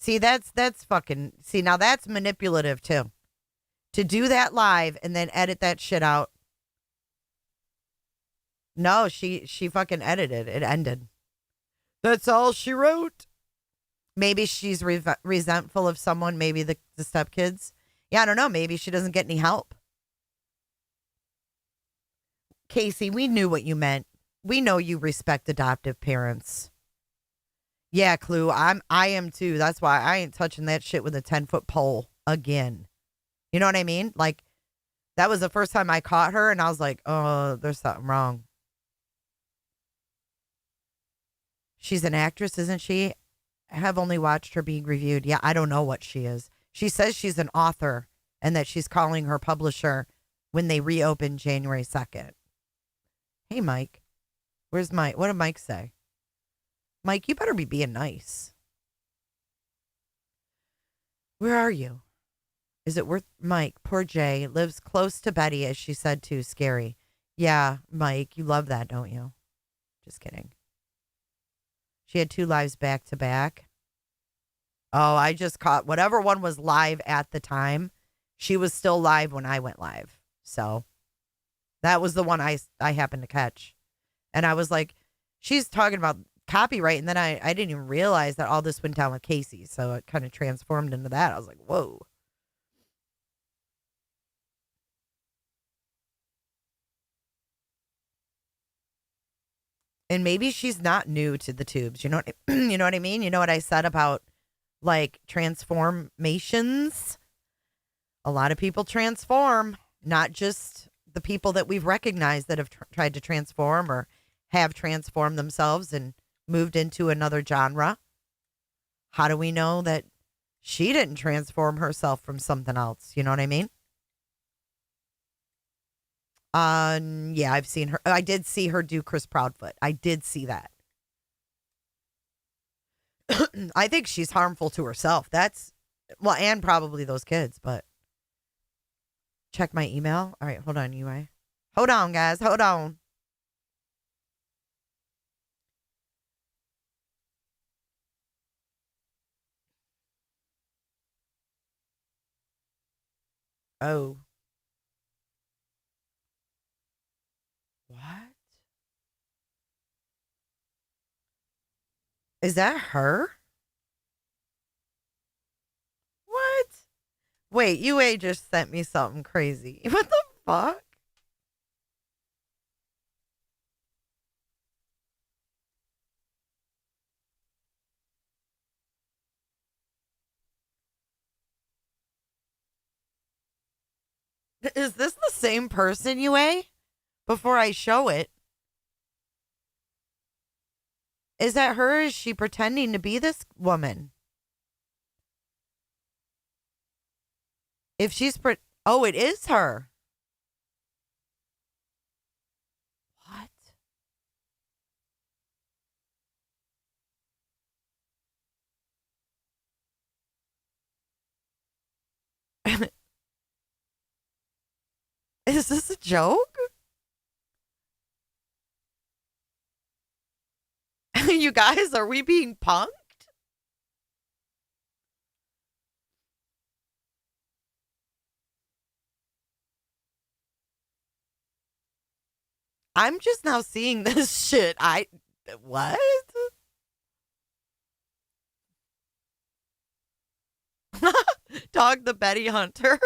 See, that's fucking, see, now that's manipulative too. To do that live and then edit that shit out. No, she fucking edited. It ended. That's all she wrote. Maybe she's resentful of someone, maybe the stepkids. Yeah, I don't know. Maybe she doesn't get any help. Kasey, we knew what you meant. We know you respect adoptive parents. Yeah, Clue, I am too. That's why I ain't touching that shit with a 10-foot pole again. You know what I mean? Like, that was the first time I caught her and I was like, oh, there's something wrong. She's an actress, isn't she? have only watched her being reviewed. Yeah, I don't know what she is. She says she's an author and that she's calling her publisher when they reopen January 2nd. Hey, Mike. Where's Mike? What did Mike say? Mike, you better be being nice. Where are you? Is it worth Mike? Poor Jay lives close to Betty, as she said too. Scary. Yeah, Mike, you love that, don't you? Just kidding. She had 2 lives back to back. Oh, I just caught whatever one was live at the time. She was still live when I went live. So that was the one I happened to catch. And I was like, she's talking about copyright. And then I didn't even realize that all this went down with Kasey. So it kind of transformed into that. I was like, whoa. And maybe she's not new to the tubes. You know what, you know what I mean? You know what I said about like transformations? A lot of people transform, not just the people that we've recognized that have tried to transform or have transformed themselves and moved into another genre. How do we know that she didn't transform herself from something else? You know what I mean? Yeah, I've seen her. I did see her do Chris Proudfoot. I did see that. I think she's harmful to herself. That's, well, and probably those kids, but check my email. All right, hold on, UI. Hold on, guys. Hold on. Oh. What? Is that her? What? Wait, UA just sent me something crazy. What the fuck? Is this the same person, UA? Before I show it. Is that her? Is she pretending to be this woman? If she's oh, it is her. What? Is this a joke? You guys, are we being punked? I'm just now seeing this shit. What? Dog the Betty Hunter.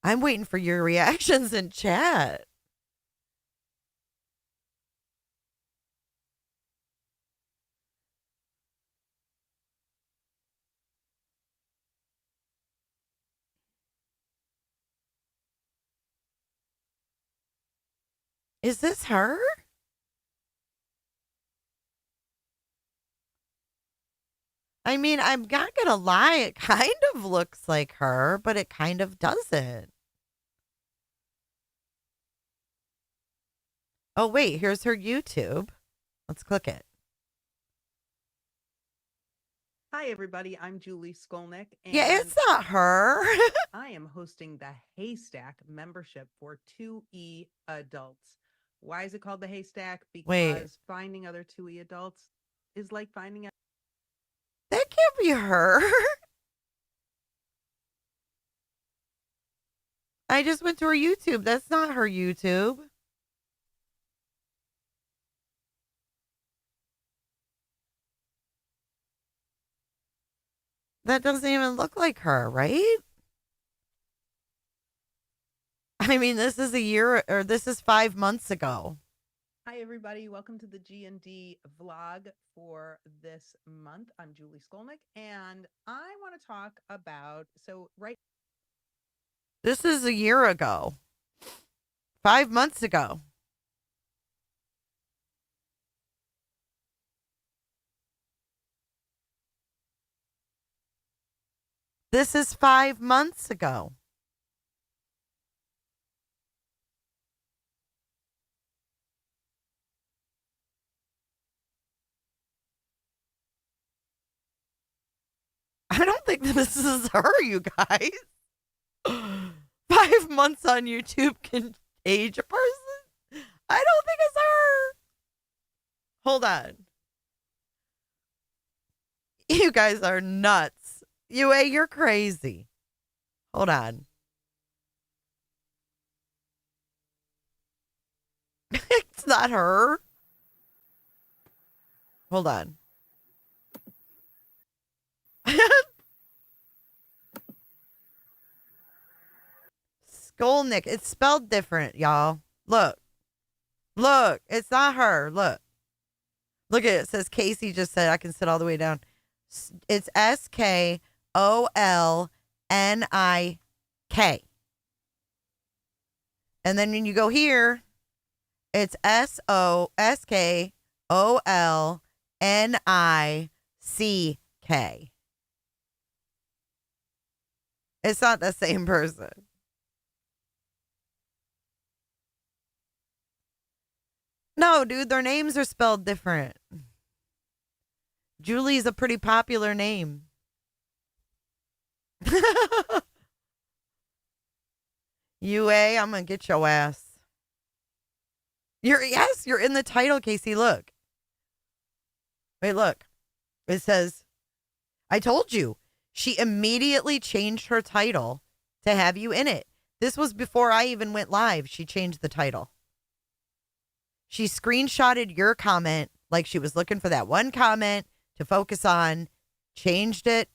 I'm waiting for your reactions in chat. Is this her? I mean, I'm not gonna lie, it kind of looks like her, but it kind of doesn't. Oh, wait, here's her YouTube. Let's click it. Hi, everybody. I'm Julie Skolnick. And Yeah, it's not her. I am hosting the Haystack membership for 2E adults. Why is it called the Haystack? Because Wait. finding other 2E adults is like finding a... That can't be her. I just went to her YouTube. That's not her YouTube. That doesn't even look like her, right? I mean, this is this is 5 months ago. Hi, everybody. Welcome to the G&D vlog for this month. I'm Julie Skolnick, and I want to talk about, This is a year ago. 5 months ago. This is 5 months ago. I don't think this is her, you guys. 5 months on YouTube can age a person? I don't think it's her. Hold on. You guys are nuts. UA, you're crazy. Hold on. It's not her. Hold on. Skolnick. It's spelled different, y'all. Look. Look. It's not her. Look. Look at it. It says Kasey just said I can sit all the way down. It's SKOLNIK. And then when you go here, it's SOSKOLNICK. It's not the same person. No, dude, their names are spelled different. Julie's a pretty popular name. UA, I'm gonna get your ass. You're in the title, Kasey. Look. Wait, look. It says, I told you. She immediately changed her title to have you in it. This was before I even went live. She changed the title. She screenshotted your comment like she was looking for that one comment to focus on, changed it.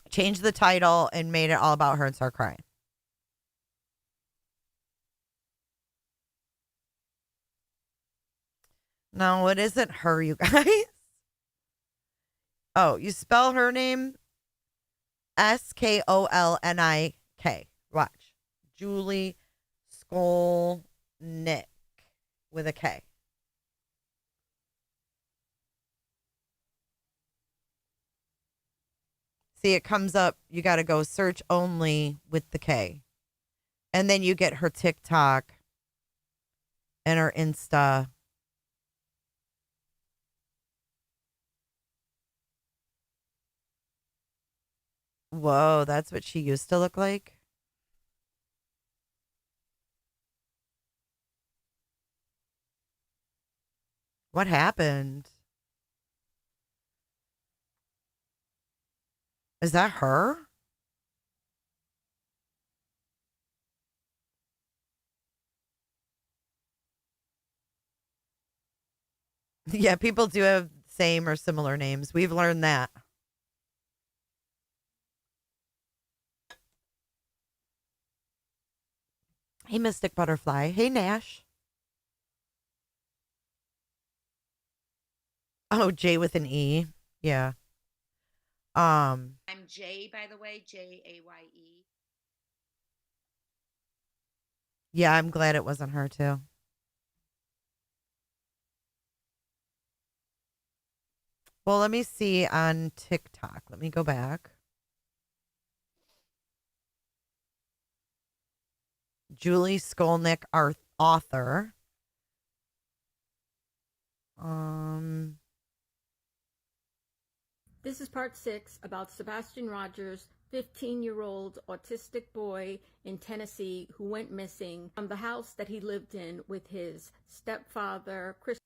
Changed the title and made it all about her and start crying. No, it isn't her, you guys. Oh, you spell her name SKOLNIK. Watch. Julie Skolnick with a K. See, it comes up. You got to go search only with the K. And then you get her TikTok and her Insta. Whoa, that's what she used to look like? What happened? Is that her? Yeah, people do have same or similar names. We've learned that. Hey, Mystic Butterfly. Hey, Nash. Oh, J with an E. Yeah. I'm Jay, by the way, JAYE. Yeah, I'm glad it wasn't her, too. Well, let me see on TikTok. Let me go back. Julie Skolnick, our author. This is part 6 about Sebastian Rogers, 15-year-old autistic boy in Tennessee who went missing from the house that he lived in with his stepfather, Chris.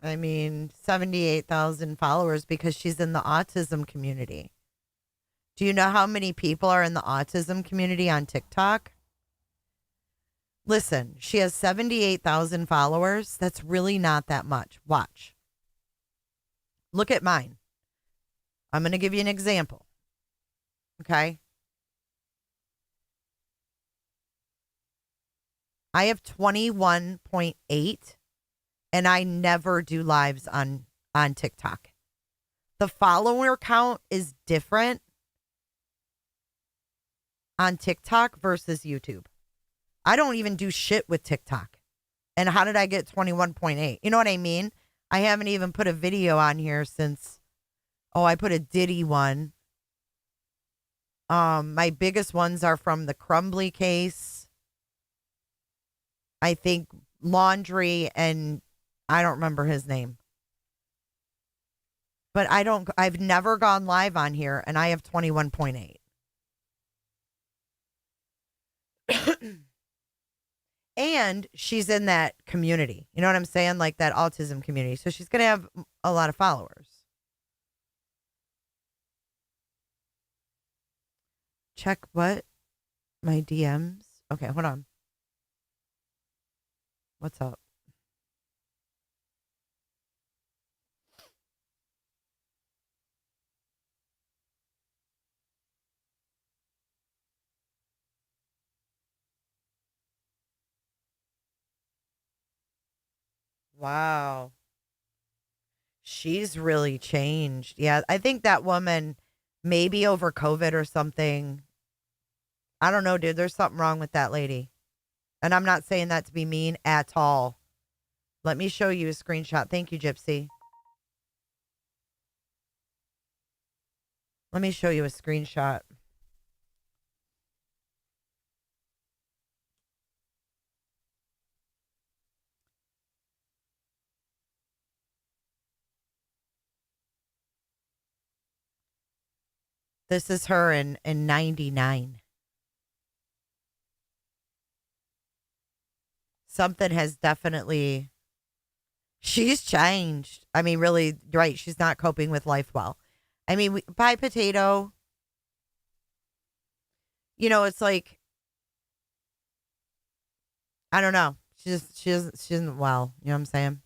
I mean, 78,000 followers because she's in the autism community. Do you know how many people are in the autism community on TikTok? Listen, she has 78,000 followers. That's really not that much. Watch. Look at mine. I'm going to give you an example. Okay? I have 21.8 and I never do lives on TikTok. The follower count is different on TikTok versus YouTube. I don't even do shit with TikTok. And how did I get 21.8? You know what I mean? I haven't even put a video on here since, I put a Diddy one. My biggest ones are from the Crumbly case. I think Laundry, and I don't remember his name. But I've never gone live on here, and I have 21.8. And she's in that community. You know what I'm saying? Like that autism community. So she's going to have a lot of followers. Check what? My DMs? Okay, hold on. What's up? Wow. She's really changed. Yeah, I think that woman, maybe over COVID or something. I don't know, dude. There's something wrong with that lady. And I'm not saying that to be mean at all. Let me show you a screenshot. Thank you, Gypsy. Let me show you a screenshot. This is her in 99. Something has definitely, she's changed. I mean, really, right. She's not coping with life well. I mean, Pie Potato, it's like, I don't know. She isn't well. You know what I'm saying?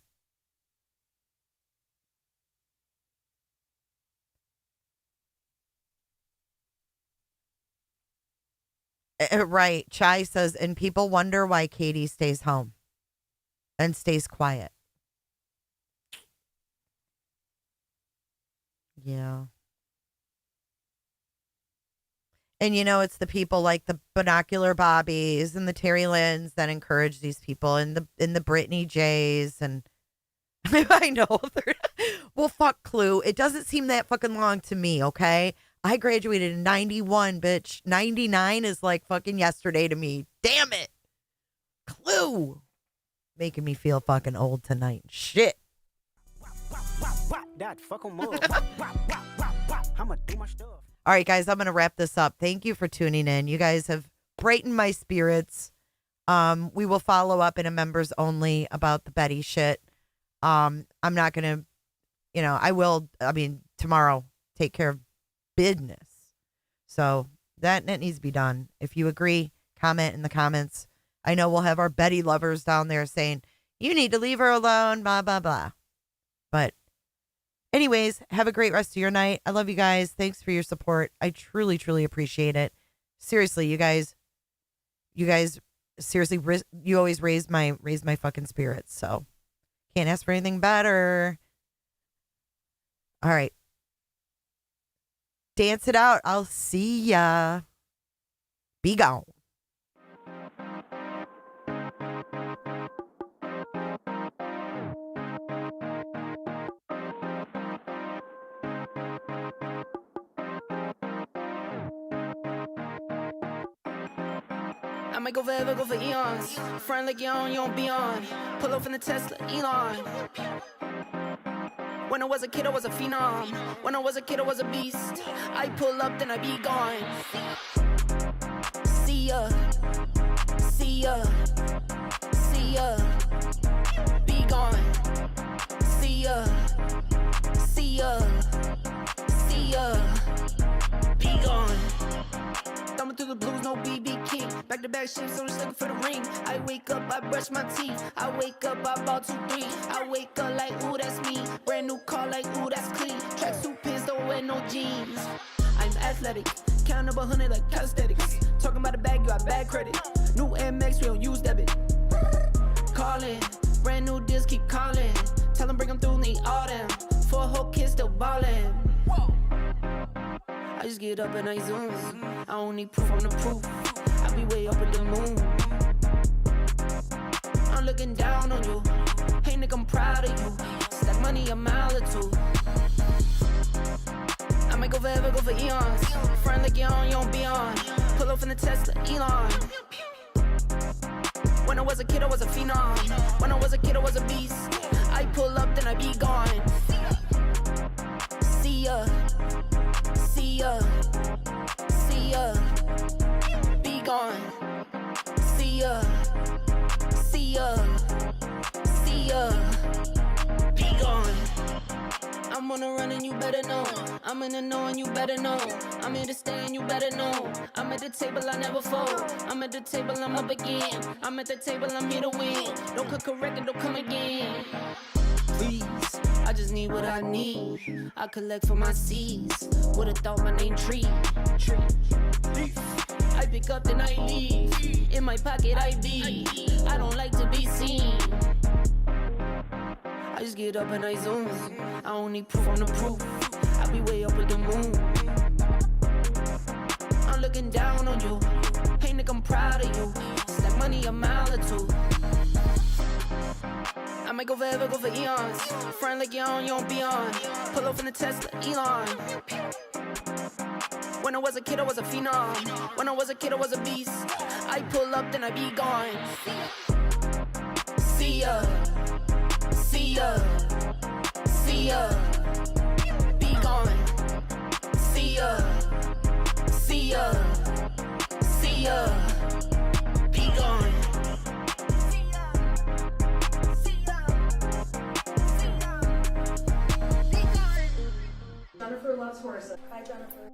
Right. Chai says, and people wonder why Katie stays home and stays quiet. Yeah. And it's the people like the Binocular Bobbies and the Terry Lynn's that encourage these people, and the Brittany Jays, and I know. Well, fuck Clue. It doesn't seem that fucking long to me, okay? I graduated in 91, bitch. 99 is like fucking yesterday to me. Damn it. Clue. Making me feel fucking old tonight. Shit. All right, guys, I'm going to wrap this up. Thank you for tuning in. You guys have brightened my spirits. We will follow up in a members only about the Betty shit. I'm not going to, tomorrow, take care of business. So that needs to be done. If you agree, comment in the comments. I know we'll have our Betty lovers down there saying, you need to leave her alone, blah, blah, blah. But anyways, have a great rest of your night. I love you guys. Thanks for your support. I truly, truly appreciate it. Seriously, you guys, seriously, you always raise my fucking spirits. So can't ask for anything better. All right. Dance it out. I'll see ya. Be gone. I might go forever, go for eons. Friend like you don't be on. Pull off in the Tesla, Elon. When I was a kid, I was a phenom. When I was a kid, I was a beast. I pull up, then I be gone. See ya. See ya. See ya. Be gone. See ya. See ya. See ya. Be gone. Thumbing through the blues, no BB King. Back to back shit, so just looking for the ring. I wake up, I brush my teeth. I wake up, I bought 2, 3. I wake up like, ooh, that's me. Brand new car, like, ooh, that's clean. Tracksuit pants, don't wear no jeans. I'm athletic, count up 100 like calisthenics. Talking about a bag, you got bad credit. New MX, we don't use debit. Calling, brand new deals, keep calling. Tell them bring them through, need all them. For a whole kid, still ballin'. I just get up and I zoom. I don't need proof, I'm the proof. I be way up in the moon. I I'm looking down on you. Hey nigga, I'm proud of you. Stack money a mile or two. I might go forever, go for eons. Friend like you don't be on. Pull up in the Tesla, Elon. When I was a kid, I was a phenom. When I was a kid, I was a beast. I pull up, then I be gone. See ya, see ya, see ya. Be gone. See ya, see ya, see ya. Be gone. I'm on a run and you better know. I'm in the know and you better know. I'm here to stay and you better know. I'm at the table, I never fold. I'm at the table, I'm up again. I'm at the table, I'm here to win. Don't cook a record, don't come again. Please, I just need what I need. I collect for my seeds. Would've thought my name Tree. I pick up then I leave. In my pocket I be. I don't like to be seen. I just get up and I zoom. I don't need proof on the proof. I be way up with the moon. I'm looking down on you. Hey nigga, I'm proud of you. Stack money a mile or two. I might go forever, go for eons. Friend like you don't be on. Pull up in the Tesla, Elon. When I was a kid, I was a phenom. When I was a kid, I was a beast. I pull up, then I be gone. See ya, see ya, see ya. Be gone. See ya, see ya, see ya. Be gone. Jennifer loves horses. Hi, Jennifer.